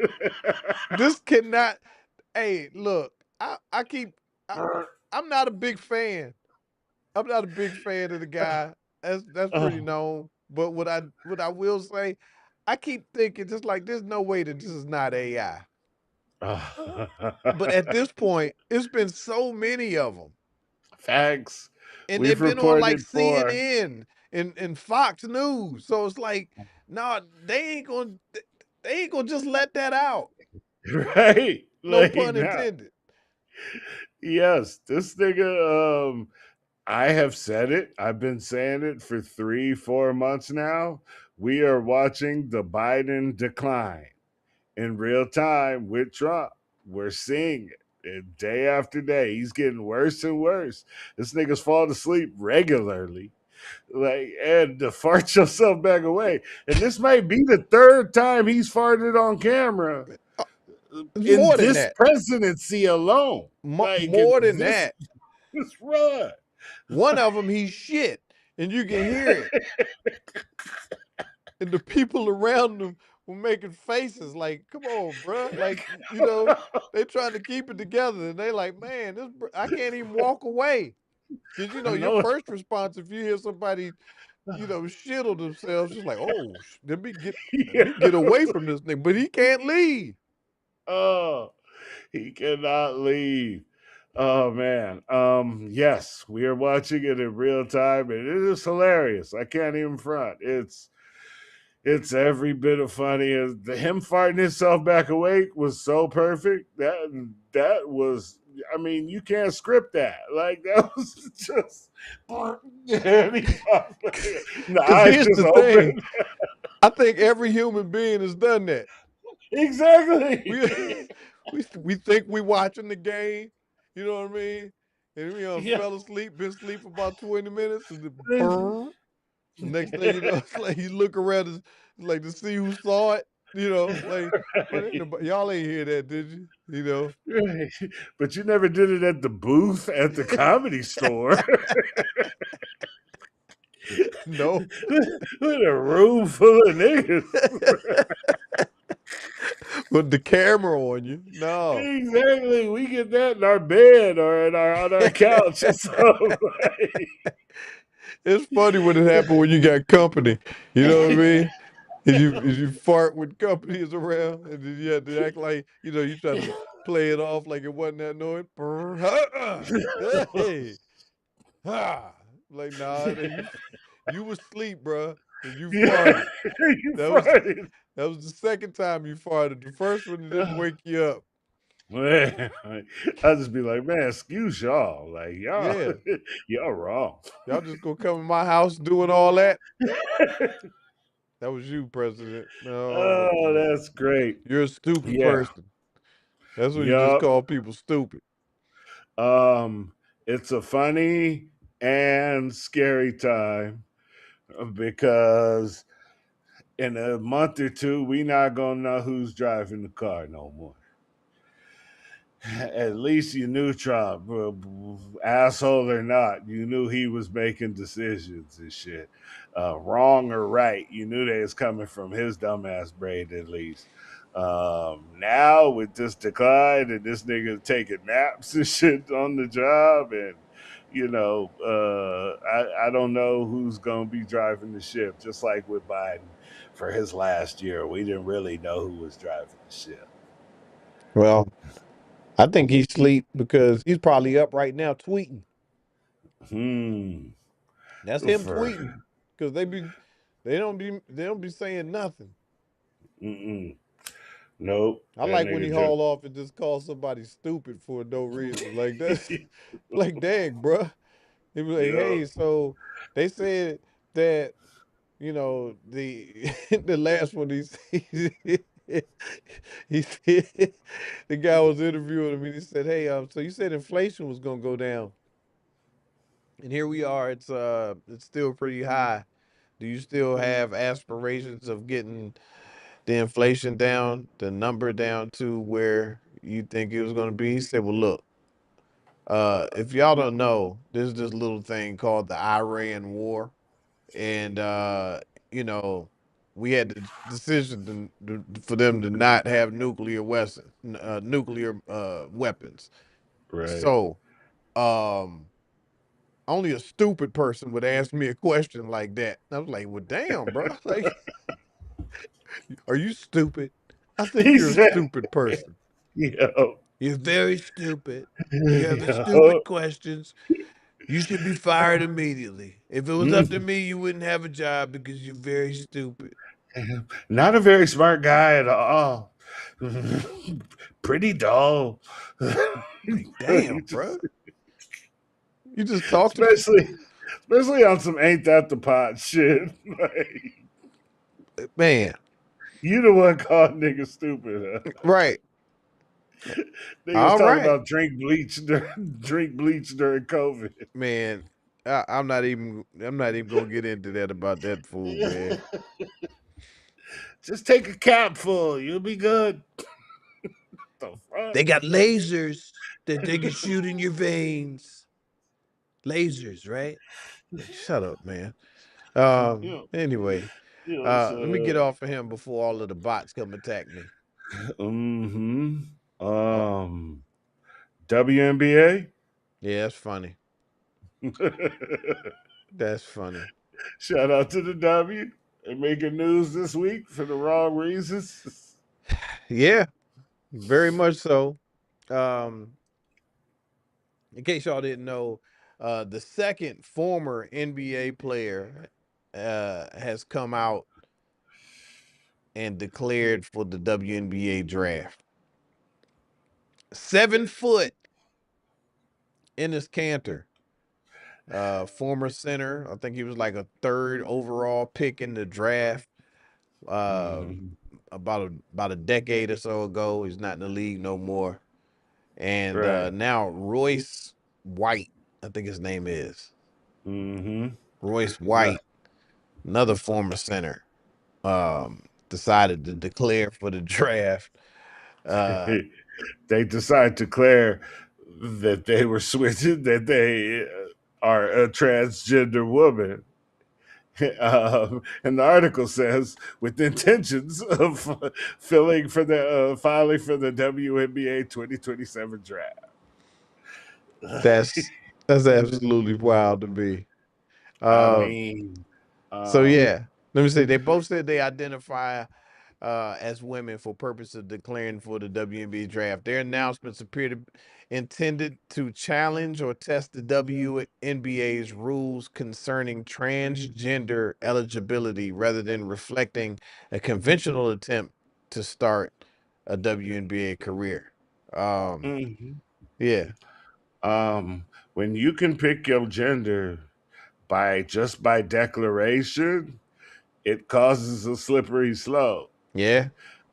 This cannot. Hey, look, I keep. I, I'm not a big fan. I'm not a big fan of the guy. That's pretty Oh. known. But what I will say, I keep thinking just like there's no way that this is not AI. But at this point, it's been so many of them, Facts. and they've We've been on like reported more. CNN and Fox News. So it's like, nah, they ain't gonna just let that out. Right? No Like pun now, intended. yes, this nigga. I have said it. I've been saying it for 3, 4 months now. We are watching the Biden decline in real time with Trump. We're seeing it. And day after day. He's getting worse and worse. This nigga's falling asleep regularly. Like, and to fart yourself back away. And this might be the third time he's farted on camera Uh, It's in more than this that. presidency alone. Like in More than this that. this run. One of them, he's shit, and you can hear it. And the people around him were making faces like, "Come on, bruh." Like, they trying to keep it together, and they like, "Man, I can't even walk away." Because I your know. first response if you hear somebody, shit on themselves, just like, "Oh, let Yeah. me get away from this thing." But he can't leave. Oh, he cannot leave. Oh man. Yes, we are watching it in real time and it is hilarious. I can't even front. It's every bit of funny as him farting himself back awake was so perfect. That was, I mean, you can't script that. Like that was just and he popped, the Because eyes here's just the thing: open. I think every human being has done that. Exactly. We we think we watching the game, you know what I mean? And we Yeah. fell asleep, been asleep for about 20 minutes, and then brrr, the next thing you know, it's like you look around like to see who saw it, like, but ain't nobody, y'all ain't hear that, did you? Right. But you never did it at the booth at the comedy store No. with a room full of niggas. With the camera on you. No. Exactly. We get that in our bed or in our on our couch or something. It's funny when it happened when you got company. You know what I mean? And you fart when company is around, and then you have to act like you try to play it off like it wasn't that noise. Brr, hey, ha! Like nah, you was asleep, bruh, and you Yeah, farted. you That was farted. that was the second time you farted. The first one didn't wake you up. Man, I just be like, man, excuse y'all. Like y'all, Yeah, y'all wrong. y'all just gonna come in my house doing all that. That was you, President. No, Oh, that's great. you're a stupid Yeah. person. That's when you just Yup. call people stupid. Um, it's a funny and scary time because in a month or two, we not gonna know who's driving the car no more. At least you knew Trump, asshole or not, you knew he was making decisions and shit. Wrong or right, you knew they was coming from his dumbass brain at least. Now with this decline and this nigga taking naps and shit on the job, and I don't know who's gonna be driving the ship. Just like with Biden for his last year, we didn't really know who was driving the ship. Well, I think he's asleep because he's probably up right now tweeting. Hmm. That's him For tweeting because they don't be saying nothing. mm-mm. Nope. I That like when he nigga just haul off and just call somebody stupid for no reason. Like that's like dang, bruh. He was like, yeah. hey, so they said that the the last one he said the guy was interviewing him and he said, hey, so you said inflation was gonna go down. And here we are. It's still pretty high. Do you still have aspirations of getting the inflation down, the number down to where you think it was going to be? He said, "Well, look, if y'all don't know, there's this little thing called the Iran War, and you know, we had the decision for them to not have nuclear weapons. Right. So, um." Only a stupid person would ask me a question like that. I was like, well, damn, bro. Like, are you stupid? I think He you're a said, stupid person. yo, You're very stupid. You have the yo. stupid questions. You should be fired immediately. If it was up to me, you wouldn't have a job because you're very stupid. Not a very smart guy at all. Pretty dull. Like, damn, You bro. just- You just talk to especially especially on some ain't that the pot shit. Like, man. you the one called nigga stupid. Huh? Right. Niggas All talking right, about drink bleach during COVID. man. I'm not even gonna get into that about that food, man. Just take a cap full, you'll be good. The fuck? They got lasers that they can shoot in your veins. Lasers, right? Like, shut up, man. You know, Anyway, let me get so off of him before all of the bots come attack me. mm-hmm. Uh, WNBA. yeah, that's funny. That's funny. Shout out to the W. They're making news this week for the wrong reasons. Yeah, very much so. Um, in case y'all didn't know, the second former NBA player has come out and declared for the WNBA draft. 7 foot Ennis Cantor, former center. I think he was like a third overall pick in the draft. Um, Mhm. about a decade or so ago. He's not in the league no more. And Right. now Royce White, I think his name is Mm-hmm. Royce White, another former center, decided to declare for the draft. Uh, They decide to declare that they were switching, that they are a transgender woman. And the article says, with intentions of filing for the WNBA 2027 draft. that's that's absolutely wild to me. I Uh, mean, so um, yeah, let me say they both said they identify as women for purpose of declaring for the WNBA draft. Their announcements appear to intended to challenge or test the WNBA's rules concerning transgender eligibility rather than reflecting a conventional attempt to start a WNBA career. Um, mhm. yeah, When you can pick your gender by declaration, it causes a slippery slope. yeah,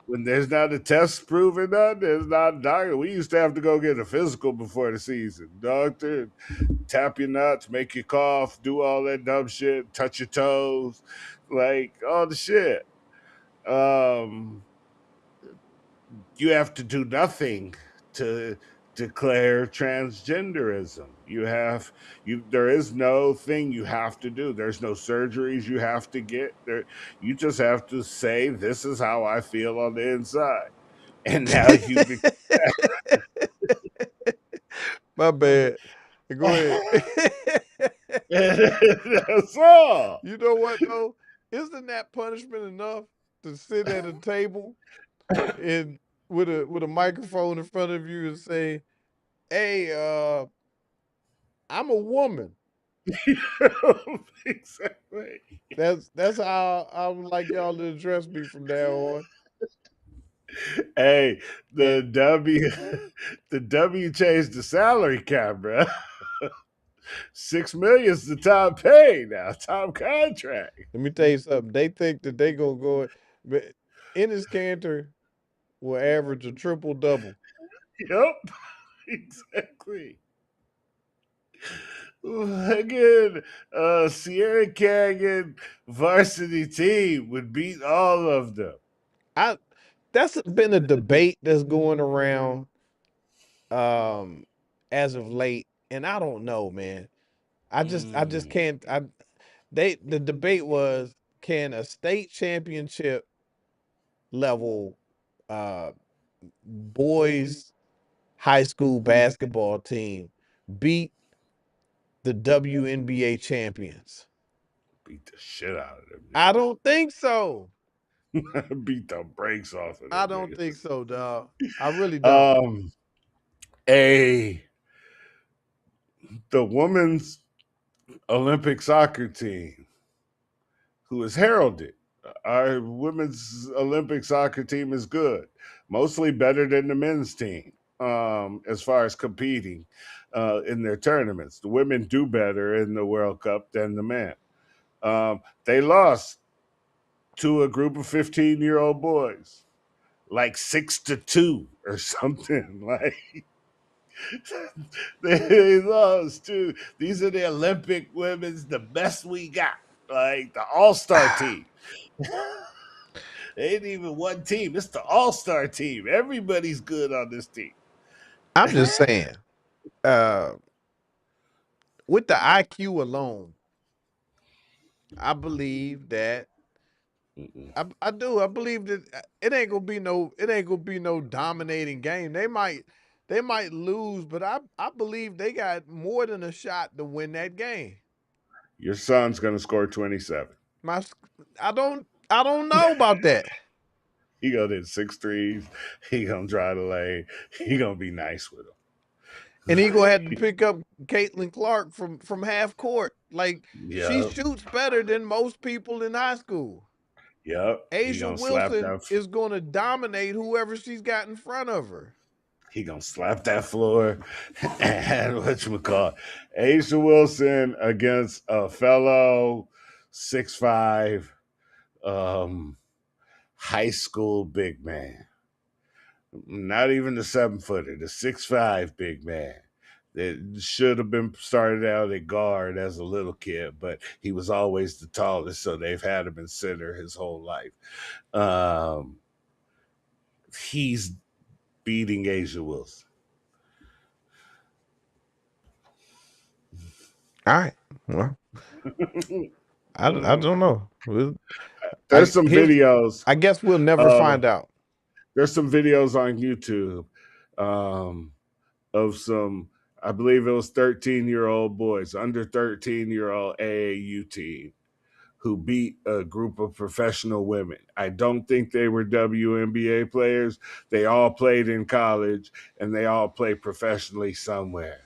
When there's not a test proving that, there's not a doctor. We used to have to go get a physical before the season. Doctor, tap your nuts, make you cough, do all that dumb shit, touch your toes, like all the shit. Um, you have to do nothing to declare transgenderism. There is no thing you have to do. There's no surgeries you have to get. You just have to say this is how I feel on the inside. And now you be my bad. Go ahead. that's all. You know what though? Isn't that punishment enough to sit at a table and with a microphone in front of you and say, "Hey, I'm a woman." Exactly. That's how I would like y'all to address me from now on. Hey, And the W, the W changed the salary cap, bro. 6 million is the top pay now, top contract. let me tell you something. They think that they gonna go, but Ennis Cantor will average a triple double. Yep, exactly. Again, Sierra Canyon varsity team would beat all of them. I That's been a debate that's going around um as of late, and I don't know, man. I just Mm, can't. The debate was, can a state championship level uh boys high school basketball team beat the WNBA champions? beat the shit out of them I don't think so. niggas. Beat the brakes off of I them don't think niggas. so, dog. I really don't. Um, a the women's Olympic soccer team who is heralded. Our women's Olympic soccer team is good, mostly better than the men's team as far as competing in their tournaments. The women do better in the World Cup than the men. They lost to a group of 15-year-old boys, like 6-2 or something. Like they lost to these are the Olympic women's, the best we got, like the all-star team. They ain't even one team. It's the all-star team. Everybody's good on this team. I'm just saying, uh, with the IQ alone, I believe that Mm-mm. I do. I believe that it ain't gonna be no dominating game. They might lose, but I believe they got more than a shot to win that game. Your son's gonna score 27. My I don't know about that. He gonna hit six threes. He gonna drive the lane. He gonna be nice with And he gonna have to him. pick up Caitlin Clark from half court. Like she Yep. shoots better than most people in high school. Yep. He Asia gonna slap Wilson that. is gonna dominate whoever she's got in front of her. He gonna slap that floor. And what you call Asia Wilson against a fellow 6'5" um, high school big man. Not even the 7-footer, the 6'5" big man. That should have been started out at guard as a little kid, but he was always the tallest, so they've had him in center his whole life. Um, he's beating Asia Wilson. All right. Well, I don't know. There's some Here's videos. I guess we'll never Uh, find out. there's some videos on YouTube um, of some. I believe it was 13-year-old boys, under 13-year-old AAU team who beat a group of professional women. I don't think they were WNBA players. They all played in college and they all played professionally somewhere.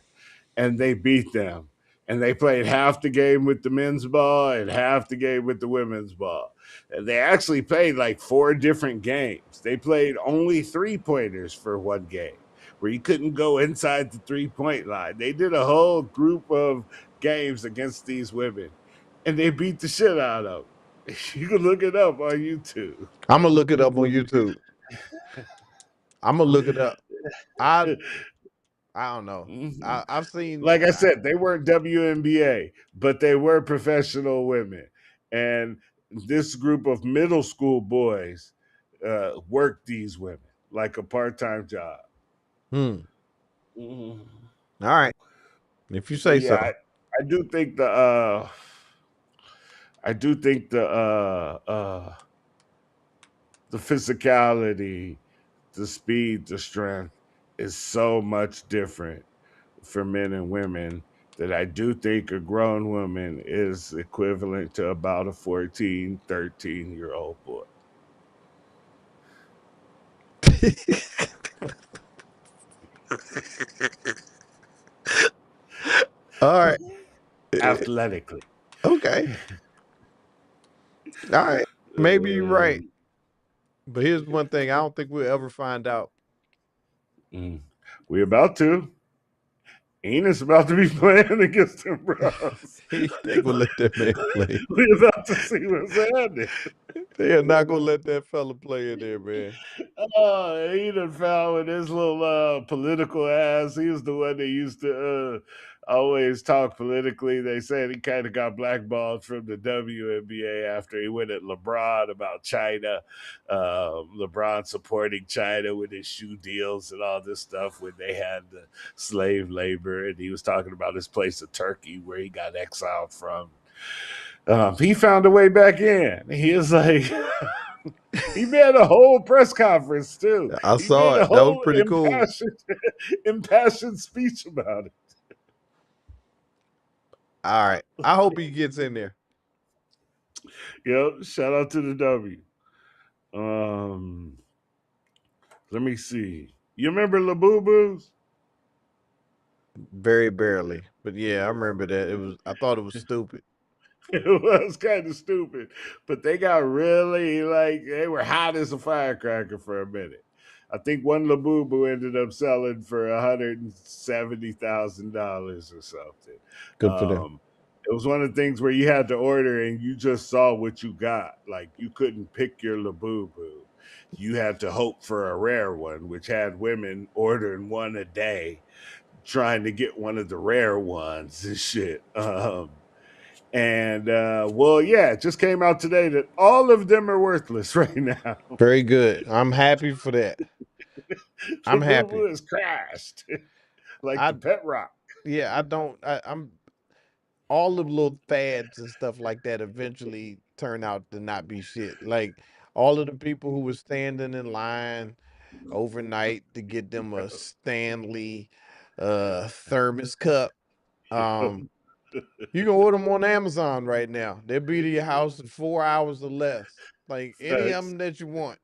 And they beat them. And they played half the game with the men's ball and half the game with the women's ball. And they actually played like 4 different games. They played only 3-pointers for one game where you couldn't go inside the 3-point line. They did a whole group of games against these women and they beat the shit out of them. You can look it up on YouTube. I'm gonna look it up on YouTube. I'm gonna look it up. I I don't know. Mhm. I've seen. Like I said, they weren't WNBA, but they were professional women. And this group of middle school boys worked these women like a part time job. Hmm. Mhm. All right. If you But say yeah, so. I do think the physicality, the speed, the strength is so much different for men and women that I do think a grown woman is equivalent to about a 14, 13-year-old boy. All right. Athletically. Okay. All right. Maybe you're right. Um, But here's one thing I don't think we'll ever find out. mm. We about to. Enos about to be playing against them bros. They gonna let that man play. We about to see what's happening. They are not gonna let that fella play in there, man. Oh, he done found with his little political ass. He was the one that used to always talk politically. They said he kind of got blackballed from the WNBA after he went at LeBron about China. LeBron supporting China with his shoe deals and all this stuff when they had the slave labor. And he was talking about his place of Turkey where he got exiled from. He found a way back in. He was like, he made a whole press conference too. I He made saw a it. That was whole pretty cool. impassioned speech about it. All right. I hope he gets in there. Yep. Shout out to the W. Um, let me see. You remember Labubu's? Very barely. But yeah, I remember that. I thought it was stupid. It was kind of stupid, but they got really like they were hot as a firecracker for a minute. I think one Labubu ended up selling for $170,000 or something. Good for them. It was one of the things where you had to order and you just saw what you got. Like you couldn't pick your Labubu. You had to hope for a rare one, which had women ordering one a day, trying to get one of the rare ones and shit. And well, yeah, it just came out today that all of them are worthless right now. Very good. I'm happy for that. The I'm boo happy. boo has crashed like the I pet rock. yeah, I don't I'm all the little fads and stuff like that eventually turn out to not be shit. Like all of the people who were standing in line overnight to get them a Stanley thermos cup. Um you can order them on Amazon right now. They'll be to your house in 4 hours or less. Like any of Thanks. them that you want.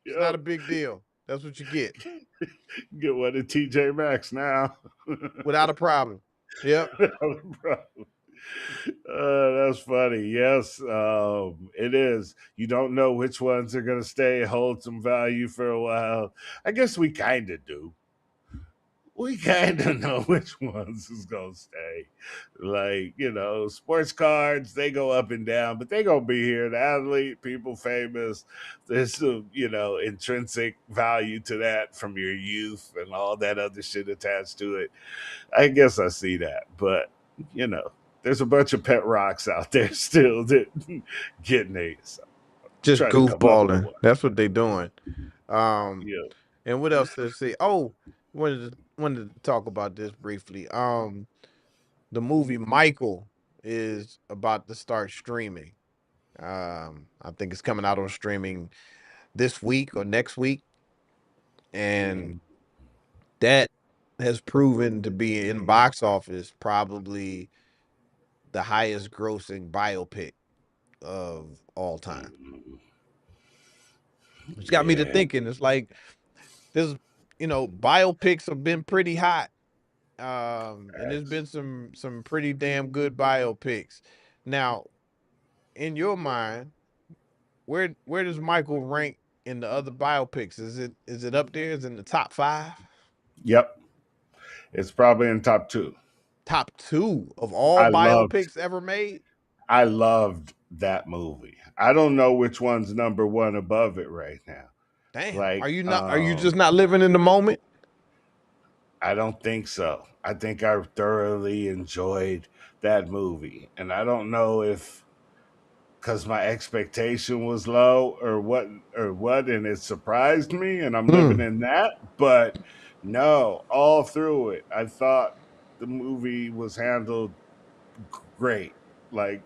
It's not Yep. a big deal. That's what you get Get one at TJ Maxx now. without a problem. Yep. That's funny. Yes, it is. You don't know which ones are going to stay, hold some value for a while. I guess we kind of do. We kind of know which ones is gonna stay. Like, sports cards, they go up and down, but they gonna be here. The athlete, people famous, there's some, intrinsic value to that from your youth and all that other shit attached to it. I guess I see that, but you know, there's a bunch of pet rocks out there still that getting these. Just Trying to come up with goofballing. one. That's what they doing. Um, Yeah. and what else to see? Oh, wanted to talk about this briefly. The movie Michael is about to start streaming. I think it's coming out on streaming this week or next week, and Mhm. that has proven to be in box office probably the highest grossing biopic of all time. Mhm. Which got me to Yeah. thinking. It's like there's biopics have been pretty hot. And there's been some pretty damn good biopics. Now, in your mind, where does Michael rank in the other biopics? Is it up there? Is it in the top five? Yep. It's probably in top two. Top two of all I loved biopics ever made? I loved that movie. I don't know which one's number one above it right now. Damn. Like, Are you just not living in the moment? I don't think so. I think I thoroughly enjoyed that movie. And I don't know if because my expectation was low or what, and it surprised me and I'm living Hmm. in that. But no, all through it, I thought the movie was handled great. Like,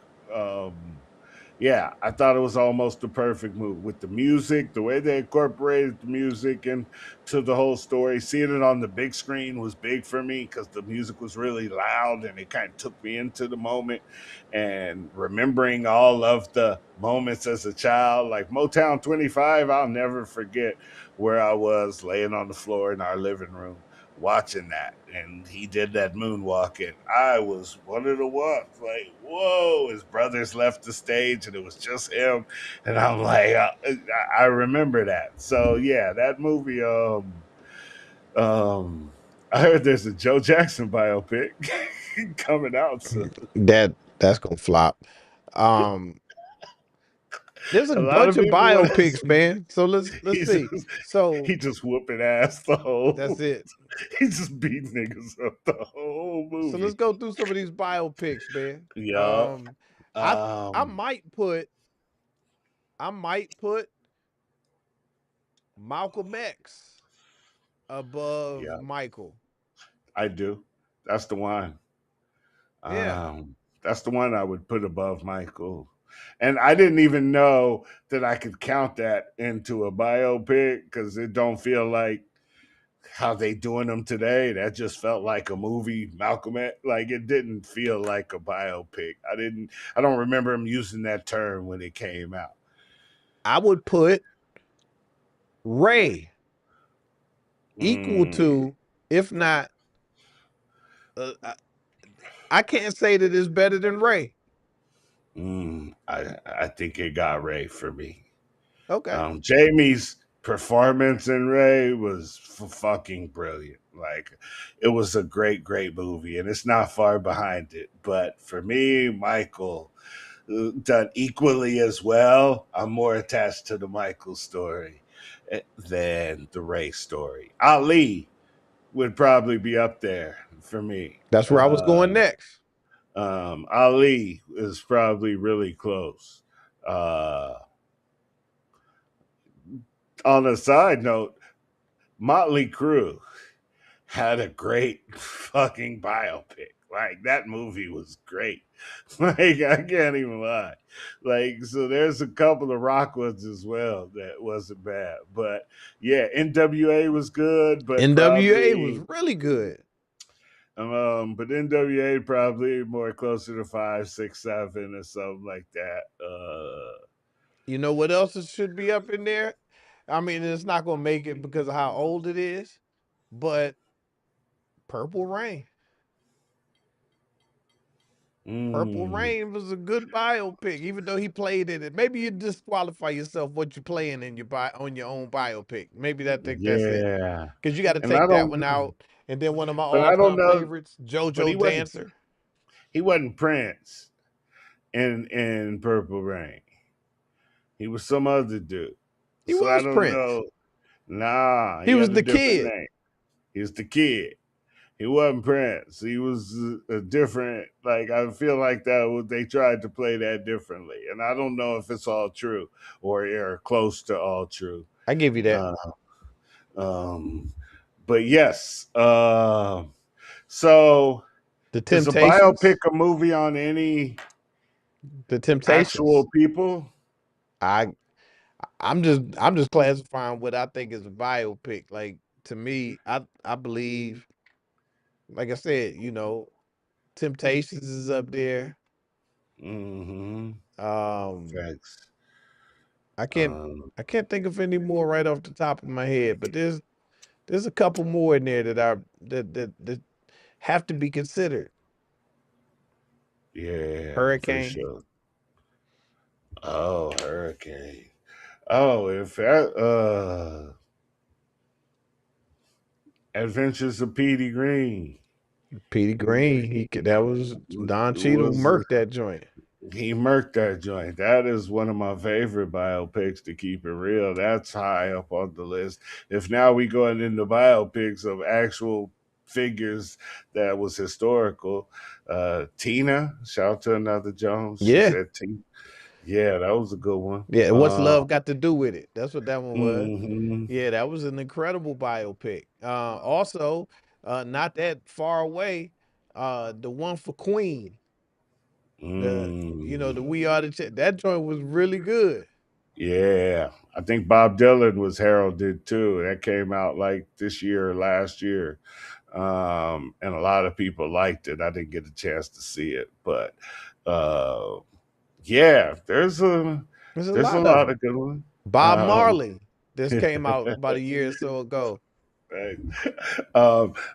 yeah, I thought it was almost the perfect move with the music, the way they incorporated the music into the whole story. Seeing it on the big screen was big for me because the music was really loud and it kind of took me into the moment. And remembering all of the moments as a child, like Motown 25, I'll never forget where I was laying on the floor in our living room watching that, and he did that moonwalk, and I was one of the ones like, whoa. His brothers left the stage and it was just him, and I'm like, I remember that. So yeah, that movie. I heard there's a Joe Jackson biopic coming out soon. That's gonna flop. Um, there's a A lot bunch of of people want to biopics, see. man. So let's He's see. just, So he just whooping ass the that's whole. it. He just beat niggas up the whole So let's movie. go through some of these biopics, man. Yup. Um, I I Um. might put I might put Malcolm X above Yeah. Michael. I do. That's the one. Yeah, That's the one I would put above Michael. And I didn't even know that I could count that into a biopic because it don't feel like how they doing them today. That just felt like a movie. Malcolm X, like it didn't feel like a biopic. I don't remember him using that term when it came out. I would put Ray equal Mm, to, if not, uh, I, I can't say that it's better than Ray. I think it got Ray for me. Okay. Jamie's performance in Ray was fucking brilliant. Like, it was a great movie, and it's not far behind it. But for me, Michael done equally as well. I'm more attached to the Michael story than the Ray story. Ali would probably be up there for me. That's where I was going next. Ali is probably really close. Uh, on a side note, Motley Crue had a great fucking biopic. Like, that movie was great. Like, I can't even lie. Like, so there's a couple of rock ones as well that wasn't bad. But yeah, NWA was good, but NWA was probably really good. but NWA probably more closer to 5, 6, 7 or something like that. You know what else should be up in there? I mean, it's not gonna make it because of how old it is, but Purple Rain. Purple mm, Rain was a good biopic, even though he played in it. Maybe you disqualify yourself what you're playing in your on your own biopic. Maybe that's it. yeah. Because you got to And I take that don't one out. And then one of my but I don't all-time know favorites, but JoJo Dancer. he wasn't Prince in Purple Rain. He was some other dude. He So I was don't Prince. know. Nah, He he was had a the different kid. name. He was the kid. He wasn't Prince. He was a different. Like, I feel like they tried to play that differently, and I don't know if it's all true or close to all true. I give you that. Uh, um, but yes. So The is a biopic Temptations. a movie on any The Temptations. actual people? I I'm just classifying what I think is a biopic. Like to me, I believe, like I said, Temptations is up there. Mm-hmm. Um, Facts. I can't Um, I can't think of any more right off the top of my head, but there's a couple more in there that are that have to be considered. yeah, for Hurricane. sure. Oh, Hurricane. Oh, if that Adventures of Petey Green Petey Green, that was Don Cheadle was murked that joint. he murked that joint. That is one of my favorite biopics. To keep it real, that's high up on the list. If now we going into biopics of actual figures that was historical, Tina, shout out to another Jones. She Yeah. said Tina. Yeah, that was a good one. Yeah. What's love got to do with it? That's what that one was. Mhm. Yeah, that was an incredible biopic. Also, not that far away, the one for Queen, the Mm. We Are the that joint was really good. Yeah, I think Bob Dylan was heralded too. That came out like this year or last year, and a lot of people liked it. I didn't get a chance to see it, but uh, yeah, There's a there's a lot of lot them. of good ones. Bob Um, Marley, this came out about a year or so ago. right.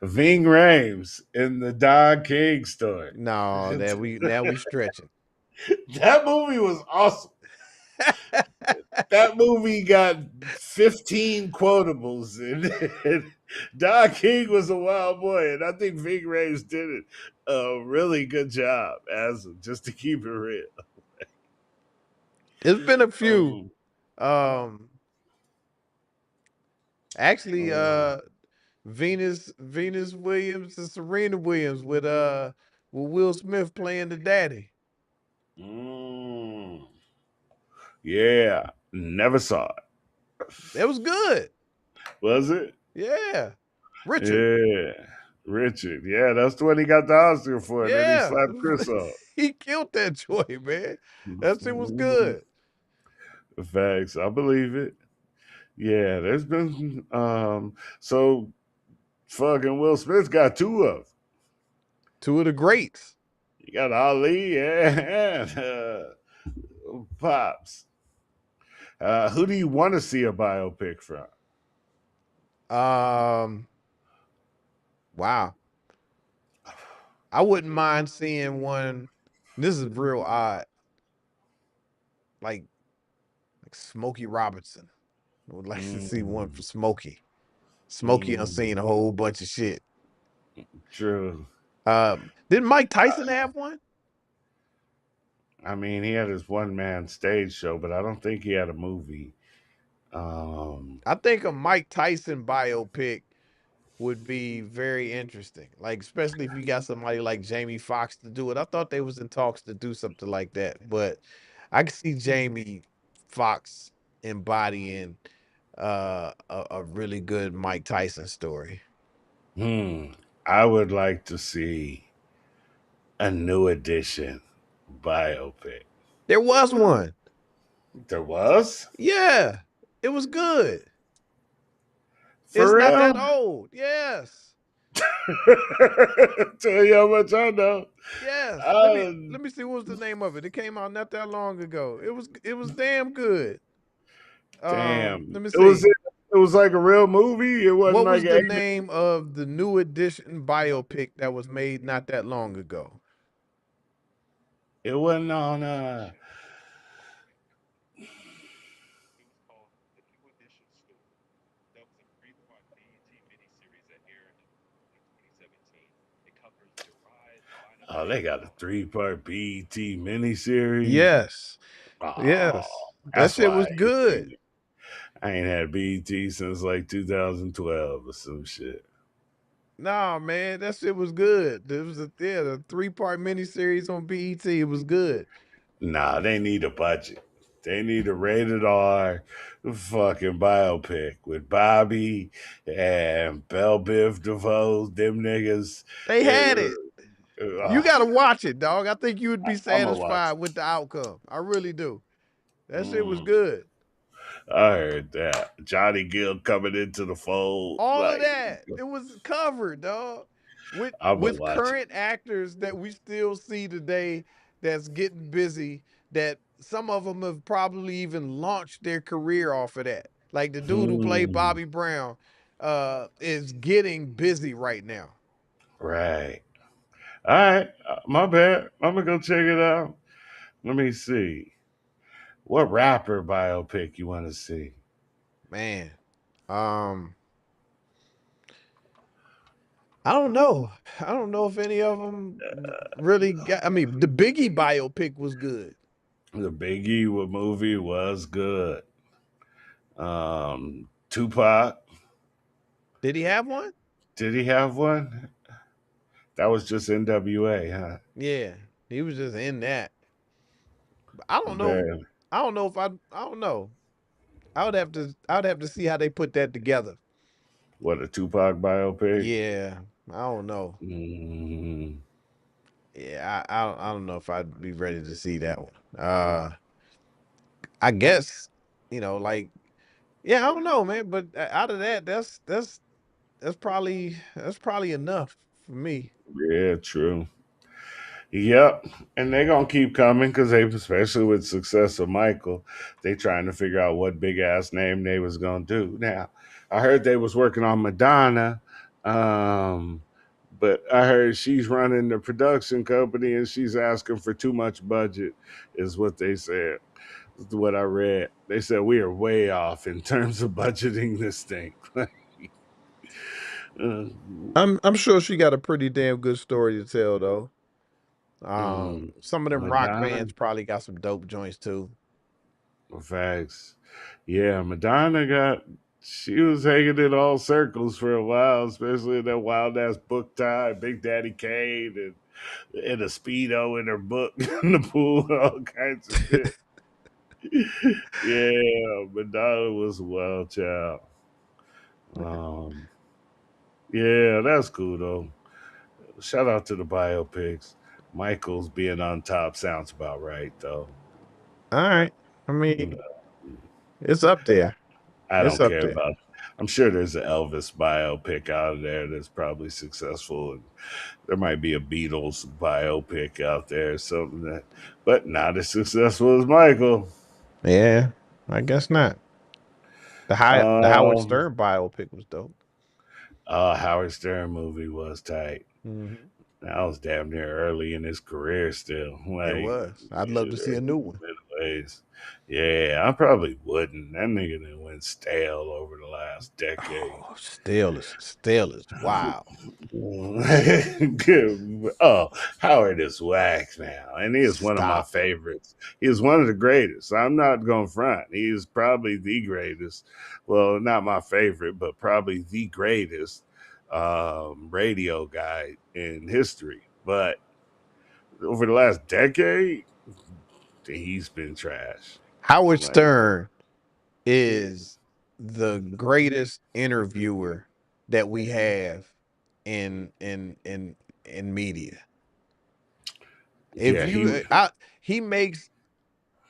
Ving Rhames in the Don King story. No, that we now we stretching. That movie was awesome. That movie got 15 quotables, and Don King was a wild boy, and I think Ving Rhames did it a really good job as him, just to keep it real. There's been a few. Um, Um, actually, um, Venus Williams and Serena Williams with Will Smith playing the daddy. mm, yeah, never saw it. That was good. Was it? Yeah. Richard. Yeah, Richard. Yeah, that's the one he got the Oscar for, and then he Yeah. slapped Chris off. He killed that joy, man. That shit was good. Facts, I believe it. Yeah, there's been so fucking Will Smith got two of 'em. Two of the greats. You got Ali and Pops. Who do you want to see a biopic from? Um, wow. I wouldn't mind seeing one. This is real odd. like Smokey Robinson. I would like to see one for Mm, Smokey. Smokey mm, unseen a whole bunch of shit. true. Didn't Mike Tyson have one? I mean, he had his one man stage show, but I don't think he had a movie. Um, I think a Mike Tyson biopic would be very interesting. Like especially if you got somebody like Jamie Foxx to do it. I thought they was in talks to do something like that, but I can see Jamie Foxx embodying a really good Mike Tyson story. hmm, I would like to see a new edition biopic. There was one. There was? Yeah. It was good. It's For not that real? old. Yes. Tell you how much I know. Yes. Let me Uh, let me see what was the name of it. It came out not that long ago. It was damn good. damn. Let me It was see. it was like a real movie. It wasn't What like was the a name of the new edition biopic that was made not that long ago? it wasn't on oh, they got a 3-part BET miniseries. Yes. Oh, Yes. That that's shit why I was ain't good. seen it. I ain't had BET since like 2012 or some shit. Nah, man, that shit was good. There was a 3-part miniseries on BET. It was good. Nah, they need a budget. They need a rated R fucking biopic with Bobby and Belle Biv DeVoe, them niggas. They had it. You Uh, gotta watch it, dog. I think you would be I'm gonna watch satisfied with the outcome. I really do. it. That shit was Mm, good. I heard that. Johnny Gill coming into the fold. All of Like, that. It was covered, dog. With I'm gonna with watch it. current actors that we still see today that's getting busy, that some of them have probably even launched their career off of that. Like the dude who played Hmm. Bobby Brown is getting busy right now. Right. All right. My bad. I'm gonna go check it out. Let me see. What rapper biopic you want to see? Man. Um I don't know. I don't know if any of them really got. I mean, the Biggie biopic was good. The Biggie movie was good. Tupac, Did he have one? did he have one? That was just NWA, huh? Yeah, he was just in that. But I don't know. Man, I don't know if I. I don't know. I would have to. I would have to see how they put that together. what a Tupac biopic. Yeah, I don't know. Mm, Yeah, I don't know if I'd be ready to see that one. I guess like yeah, I don't know, man. But out of that, that's probably enough for me. yeah, true. Yep, and they're gonna keep coming because they, especially with success of Michael, they trying to figure out what big ass name they was gonna do. Now, I heard they was working on Madonna, um, but I heard she's running the production company and she's asking for too much budget, is what they said. Is what I read. They said we are way off in terms of budgeting this thing. uh, I'm sure she got a pretty damn good story to tell though. Some of them rock Madonna. bands probably got some dope joints too. Facts. Yeah, Madonna got she was hanging in all circles for a while, especially in that wild ass book tie, Big Daddy Kane, and a speedo in her book in the pool, all kinds of shit. Yeah, Madonna was a wild child. Um, yeah, that's cool though. Shout out to the biopics. Michael's being on top sounds about right though. All right. I Mm, mean, it's up there. I It's don't up care there. about. I'm sure there's an Elvis biopic out there that's probably successful, and there might be a Beatles biopic out there, something that, but not as successful as Michael. Yeah, I guess not. The Howard Um, Stern biopic was dope. Howard Stern movie was tight. Hmm. That was damn near early in his career still, It like was. I'd love to see a new one. It's- Yeah, I probably wouldn't. That nigga done went stale over the last decade. Oh, stale is wow. Oh, Howard is whack now, and he is one of my Stop it. favorites. He is one of the greatest. I'm not going to front. He is probably the greatest. Well, not my favorite, but probably the greatest radio guy in history. But over the last decade, he's been trash. Howard Like, Stern is the greatest interviewer that we have in media. If yeah, you he he makes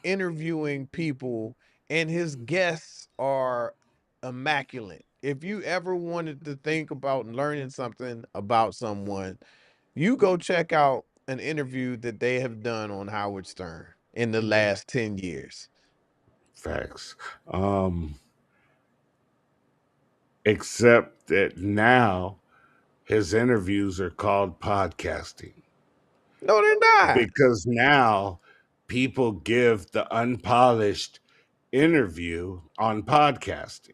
interviewing people and his guests are immaculate. If you ever wanted to think about learning something about someone, you go check out an interview that they have done on Howard Stern in the last 10 years. facts. Um, except that now his interviews are called podcasting No, they're not. because now people give the unpolished interview on podcasting.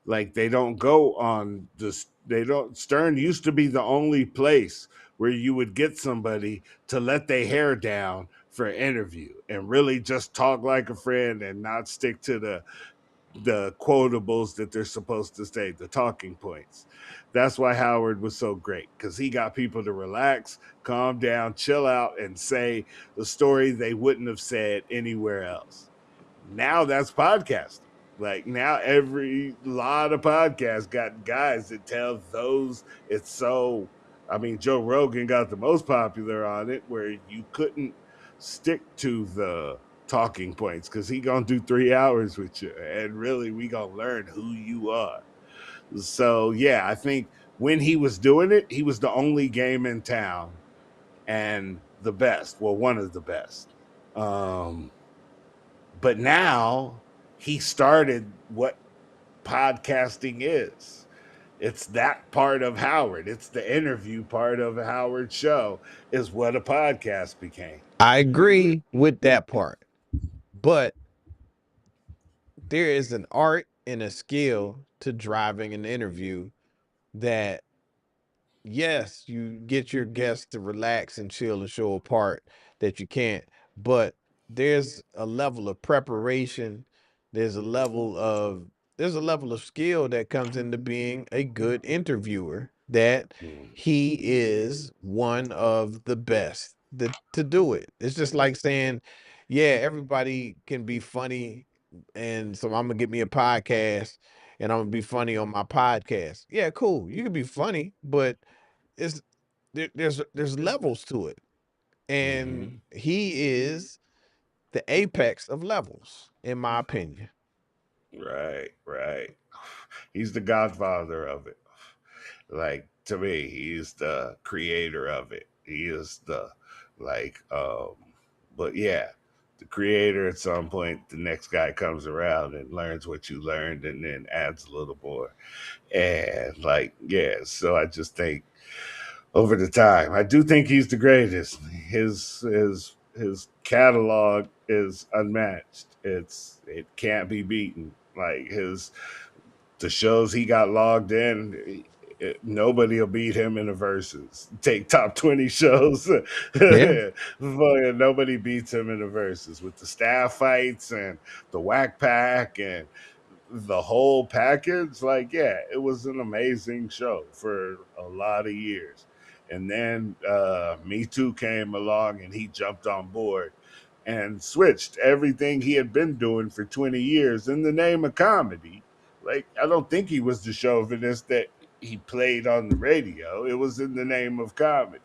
Like they don't go on this, they don't. Stern used to be the only place where you would get somebody to let their hair down for an interview and really just talk like a friend and not stick to the quotables that they're supposed to say, the talking points. That's why Howard was so great because he got people to relax, calm down, chill out, and say the story they wouldn't have said anywhere else. Now that's podcasting. Like now, every lot of podcasts got guys that tell those. It's so. I mean, Joe Rogan got the most popular on it, where you couldn't stick to the talking points because he gonna do 3 hours with you, and really we gonna learn who you are. So yeah, I think when he was doing it, he was the only game in town and the best. Well, one of the best. Um, but now he started what podcasting is. It's that part of Howard. It's the interview part of a Howard show is what a podcast became. I agree with that part. But there is an art and a skill to driving an interview that yes, you get your guests to relax and chill and show a part that you can't, but there's a level of preparation, there's a level of there's a level of skill that comes into being a good interviewer that Mm. he is one of the best to do it. It's just like saying, yeah, everybody can be funny and so I'm gonna get me a podcast and I'm gonna be funny on my podcast. Yeah, cool. You can be funny, but it's there's levels to it, and Hmm. he is the apex of levels, in my opinion. Right, right. He's the godfather of it. Like to me, he's the creator of it. He is the like but yeah, the creator at some point the next guy comes around and learns what you learned and then adds a little more. And like, yeah, so I just think over the time, I do think he's the greatest. His catalog is unmatched. It can't be beaten. Like his the shows he got logged in, nobody will beat him in the verses. Take top 20 shows, Yeah. nobody beats him in the verses with the staff fights and the whack pack and the whole package. Like, yeah, it was an amazing show for a lot of years. And then Me Too came along and he jumped on board and switched everything he had been doing for 20 years in the name of comedy. Like, I don't think he was the chauvinist that he played on the radio. It was in the name of comedy.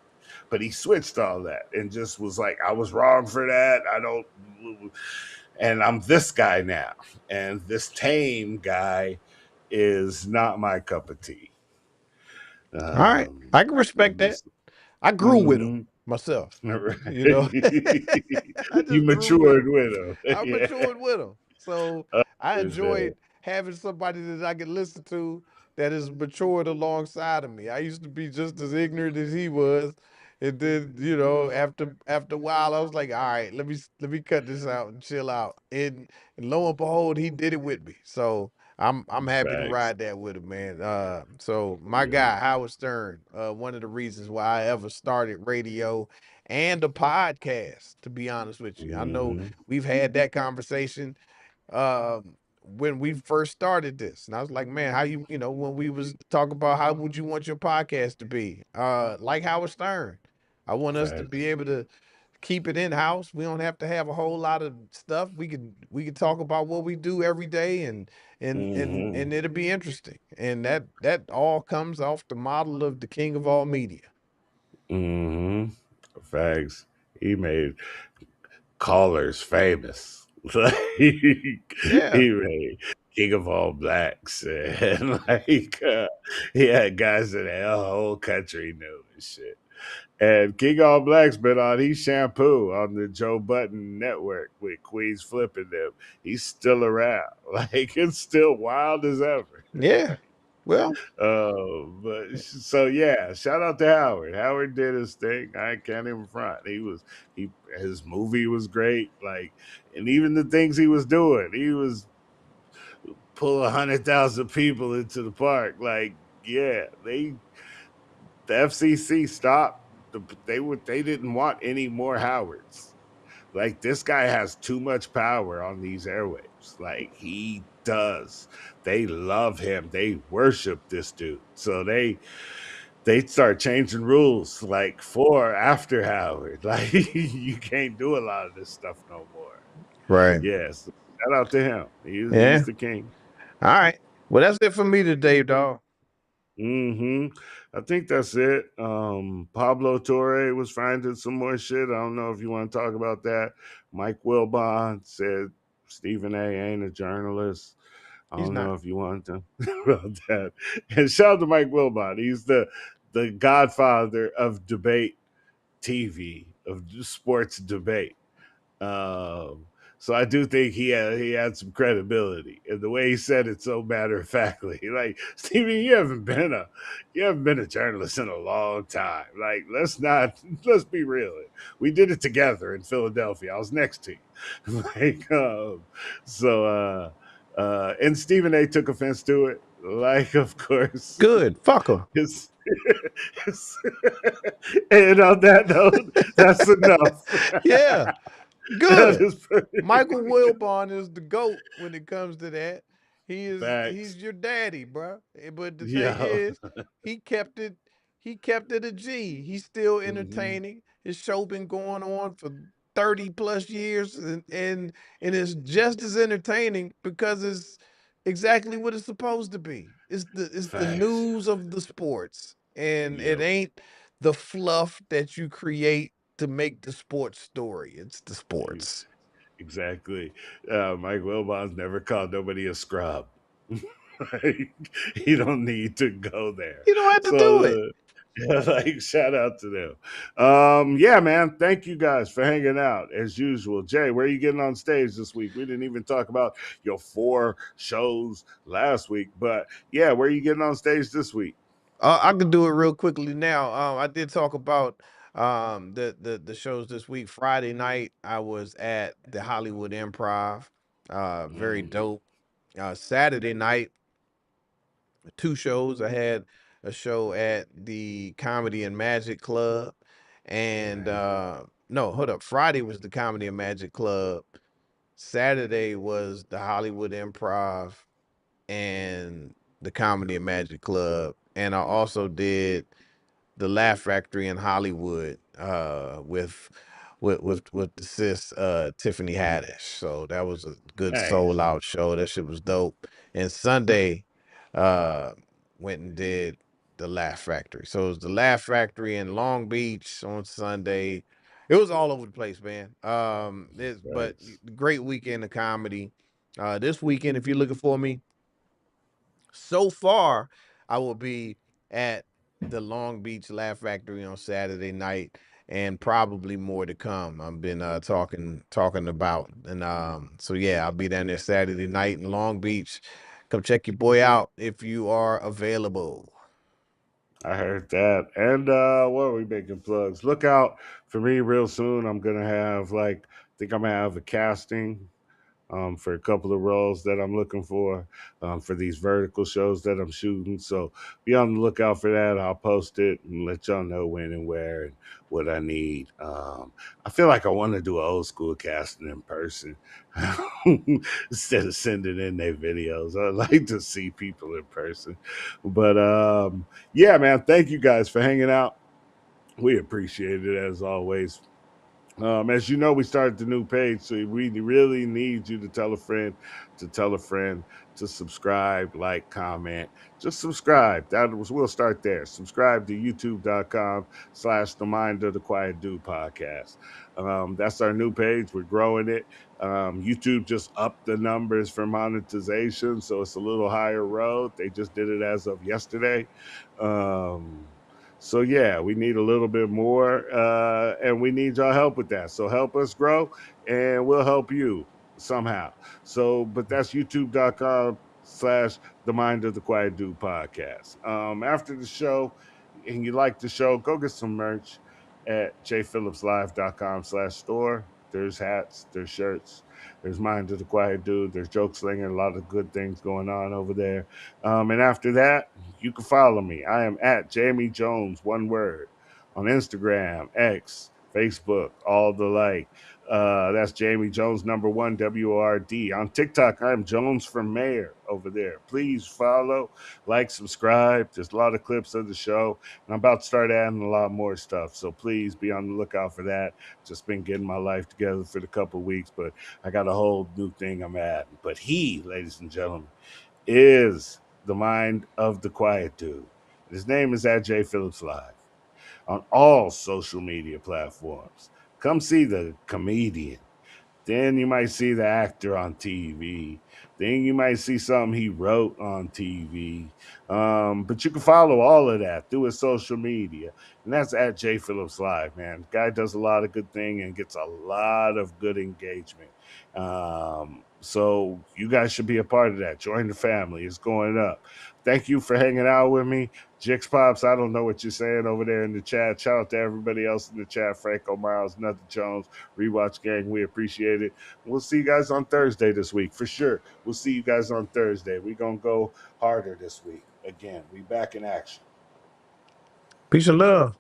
But he switched all that and just was like, I was wrong for that. I don't, and I'm this guy now. And this tame guy is not my cup of tea. All right, Um, I can respect that. this, I grew with him mhm. myself. Right. You know, I You just grew with matured him. with him. I Yeah. matured with him, so I Understand. enjoyed having somebody that I could listen to that is matured alongside of me. I used to be just as ignorant as he was, And then, you know, after a while, I was like, all right, let me cut this out and chill out. And lo and behold, he did it with me. So I'm happy to Facts. ride that with him, man. So my Yeah. guy, Howard Stern, one of the reasons why I ever started radio and a podcast, to be honest with you. I know Hmm. we've had that conversation when we first started this. And I was like, man, how you know, when we was talking about how would you want your podcast to be? Like Howard Stern. I want us to be Facts. able to keep it in house. We don't have to have a whole lot of stuff. We can talk about what we do every day and Hmm. it'll be interesting. And that all comes off the model of the king of all media. Hmm. Facts. He made callers famous. Like he Yeah. made King of All Blacks, and like he had guys in the whole country knew and shit. And King All Black's been on He's Shampoo on the Joe Button network with Queens flipping them. He's still around. Like it's still wild as ever. Yeah. Well, But so yeah, shout out to Howard. Howard did his thing. I can't even front. He his movie was great. Like, and even the things he was doing, he was pull 100,000 people into the park. Like, yeah, the FCC stopped. They didn't want any more Howards. Like this guy has too much power on these airwaves. Like he does. They love him. They worship this dude. So they start changing rules like for after Howard. Like you can't do a lot of this stuff no more. right. Yes. Shout out to him. He's Yeah. the king. All right. Well, that's it for me today, dog. Hmm. I think that's it. Pablo Torre was finding some more shit. I don't know if you want to talk about that. Mike Wilbon said Stephen A. ain't a journalist. I He's don't not. know if you want to about that. And shout out to Mike Wilbon. He's the godfather of debate TV, of sports debate. Um, so I do think he had some credibility, and the way he said it so matter of factly. Like Stevie, you haven't been a journalist in a long time. Like let's be real. We did it together in Philadelphia. I was next to you. like and Stephen A. took offense to it. Like of course. Good. Fuck her. His, his, and on that note, that's enough. Yeah. That Good. is pretty Michael Wilbon is the GOAT when it comes to that. He's facts. your daddy, bro. But the thing Yo. is, he kept it he kept it a G. He's still Hmm. entertaining. His show been going on for 30 plus years and it's just as entertaining because it's exactly what it's supposed to be. It's the Facts. news of the sports. And it Yep. ain't the fluff that you create to make the sports story. It's the Ex- sports. Exactly. Mike Wilbon's never called nobody a scrub. Like, he don't need to go there. You don't have to do it. So like shout out to them. Yeah, man. Thank you guys for hanging out as usual. Jay, where are you getting on stage this week? We didn't even talk about your 4 shows last week, but yeah, where are you getting on stage this week? I can do it real quickly now. I did talk about the shows this week. Friday night, I was at the Hollywood Improv. Very Mm, dope. Saturday night, two shows. I had a show at the Comedy and Magic Club, and nice. no, hold up. Friday was the Comedy and Magic Club. Saturday was the Hollywood Improv and the Comedy and Magic Club, and I also did the Laugh Factory in Hollywood with the sis Tiffany Haddish. So that was a good soul Nice. out show. That shit was dope. And Sunday uh went and did the Laugh Factory. So it was the Laugh Factory in Long Beach on Sunday. It was all over the place, man. But Nice. great weekend of comedy. This weekend, if you're looking for me, so far, I will be at the Long Beach Laugh Factory on Saturday night, and probably more to come. I've been talking about, and so yeah, I'll be down there Saturday night in Long Beach. Come check your boy out if you are available. I heard that. And what are we making plugs? Look out for me real soon. I'm gonna have like I think I'm gonna have a casting for a couple of roles that I'm looking for these vertical shows that I'm shooting. So be on the lookout for that. I'll post it and let y'all know when and where and what I need. I feel like I want to do an old school casting in person instead of sending in their videos. I like to see people in person. But yeah, man, thank you guys for hanging out. We appreciate it as always. As you know, we started the new page, so we really need you to tell a friend, to tell a friend, to subscribe, like, comment. Just subscribe. We'll start there. Subscribe to youtube.com/the Mind of the Quiet Dude podcast. That's our new page. We're growing it. YouTube just upped the numbers for monetization, so it's a little higher road. They just did it as of yesterday. Um, so yeah, we need a little bit more, and we need y'all help with that. So help us grow, and we'll help you somehow. So, but that's youtube.com/, the Mind of the Quiet Dude podcast. After the show, and you like the show, go get some merch at jphillipslive.com/store. There's hats, there's shirts, there's Mind of the Quiet Dude, there's joke slinging, a lot of good things going on over there. And after that, you can follow me. I am at Jamie Jones, one word, on Instagram, X, Facebook, all the like. That's Jamie Jones, number one, WRD. On TikTok, I'm Jones for Mayor over there. Please follow, like, subscribe. There's a lot of clips of the show, and I'm about to start adding a lot more stuff. So please be on the lookout for that. Just been getting my life together for the couple of weeks, but I got a whole new thing I'm adding. But he, ladies and gentlemen, is the Mind of the Quiet Dude. His name is at Jay Phillips Live on all social media platforms. Come see the comedian. Then you might see the actor on TV. Then you might see something he wrote on TV. But you can follow all of that through his social media. And that's at Jay Phillips Live, man. The guy does a lot of good thing and gets a lot of good engagement. So you guys should be a part of that. Join the family. It's going up. Thank you for hanging out with me. Jix Pops, I don't know what you're saying over there in the chat. Shout out to everybody else in the chat. Franco Miles, Nothing Jones, Rewatch Gang. We appreciate it. We'll see you guys on Thursday this week for sure. We'll see you guys on Thursday. We're going to go harder this week. Again, we back in action. Peace and love.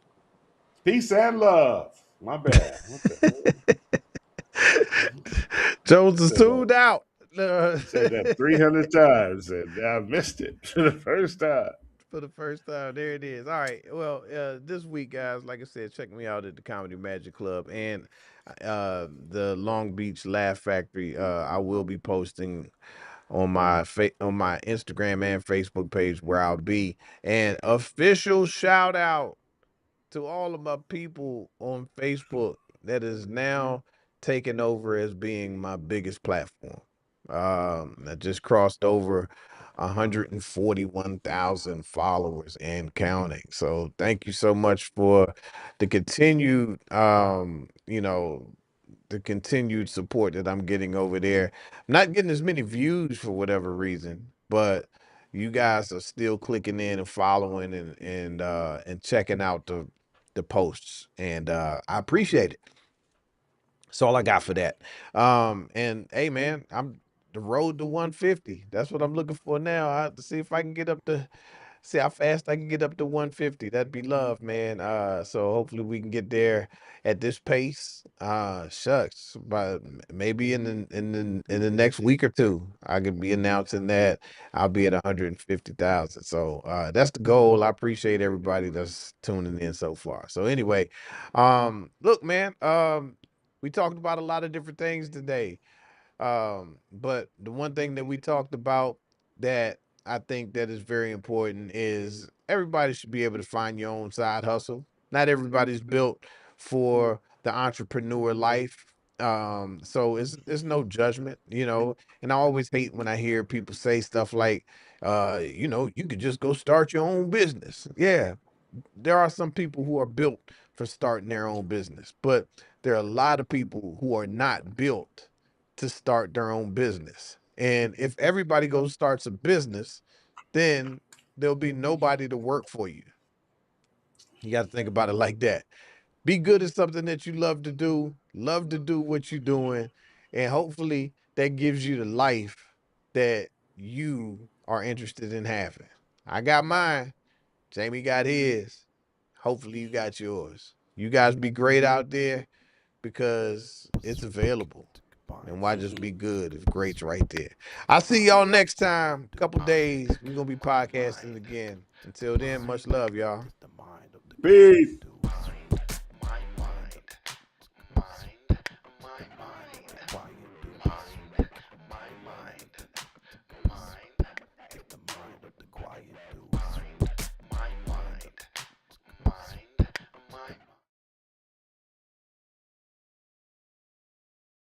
Peace and love. My bad. What the hell? Jones is Said that, tuned out. said that 300 times and I missed it for the first time. For the first time. There it is. All right. Well, this week, guys, like I said, check me out at the Comedy Magic Club and the Long Beach Laugh Factory. I will be posting on on my Instagram and Facebook page where I'll be. And official shout out to all of my people on Facebook that is now taking over as being my biggest platform. I just crossed over 141,000 followers and counting. So thank you so much for the continued, the continued support that I'm getting over there. I'm not getting as many views for whatever reason, but you guys are still clicking in and following and checking out the posts, and I appreciate it. That's all I got for that. And hey, man, I'm the road to 150. That's what I'm looking for now. I have to see if I can get up to see how fast I can get up to 150. That'd be love, man. So hopefully we can get there at this pace. Shucks, but maybe in the next week or two, I could be announcing that I'll be at 150,000. So that's the goal. I appreciate everybody that's tuning in so far. So anyway, look, man, we talked about a lot of different things today. But the one thing that we talked about that I think that is very important is everybody should be able to find your own side hustle. Not everybody's built for the entrepreneur life. So it's no judgment, and I always hate when I hear people say stuff like, you could just go start your own business. Yeah, there are some people who are built for starting their own business, but there are a lot of people who are not built to start their own business. And if everybody goes starts a business, then there'll be nobody to work for you. You got to think about it like that. Be good at something that you love to do what you're doing, and hopefully that gives you the life that you are interested in having. I got mine. Jamie got his. Hopefully you got yours. You guys be great out there because it's available. And why just be good if great's right there? I'll see y'all next time. Couple days. We're gonna be podcasting again. Until then, much love, y'all. It's the mind of the quiet Peace. dude.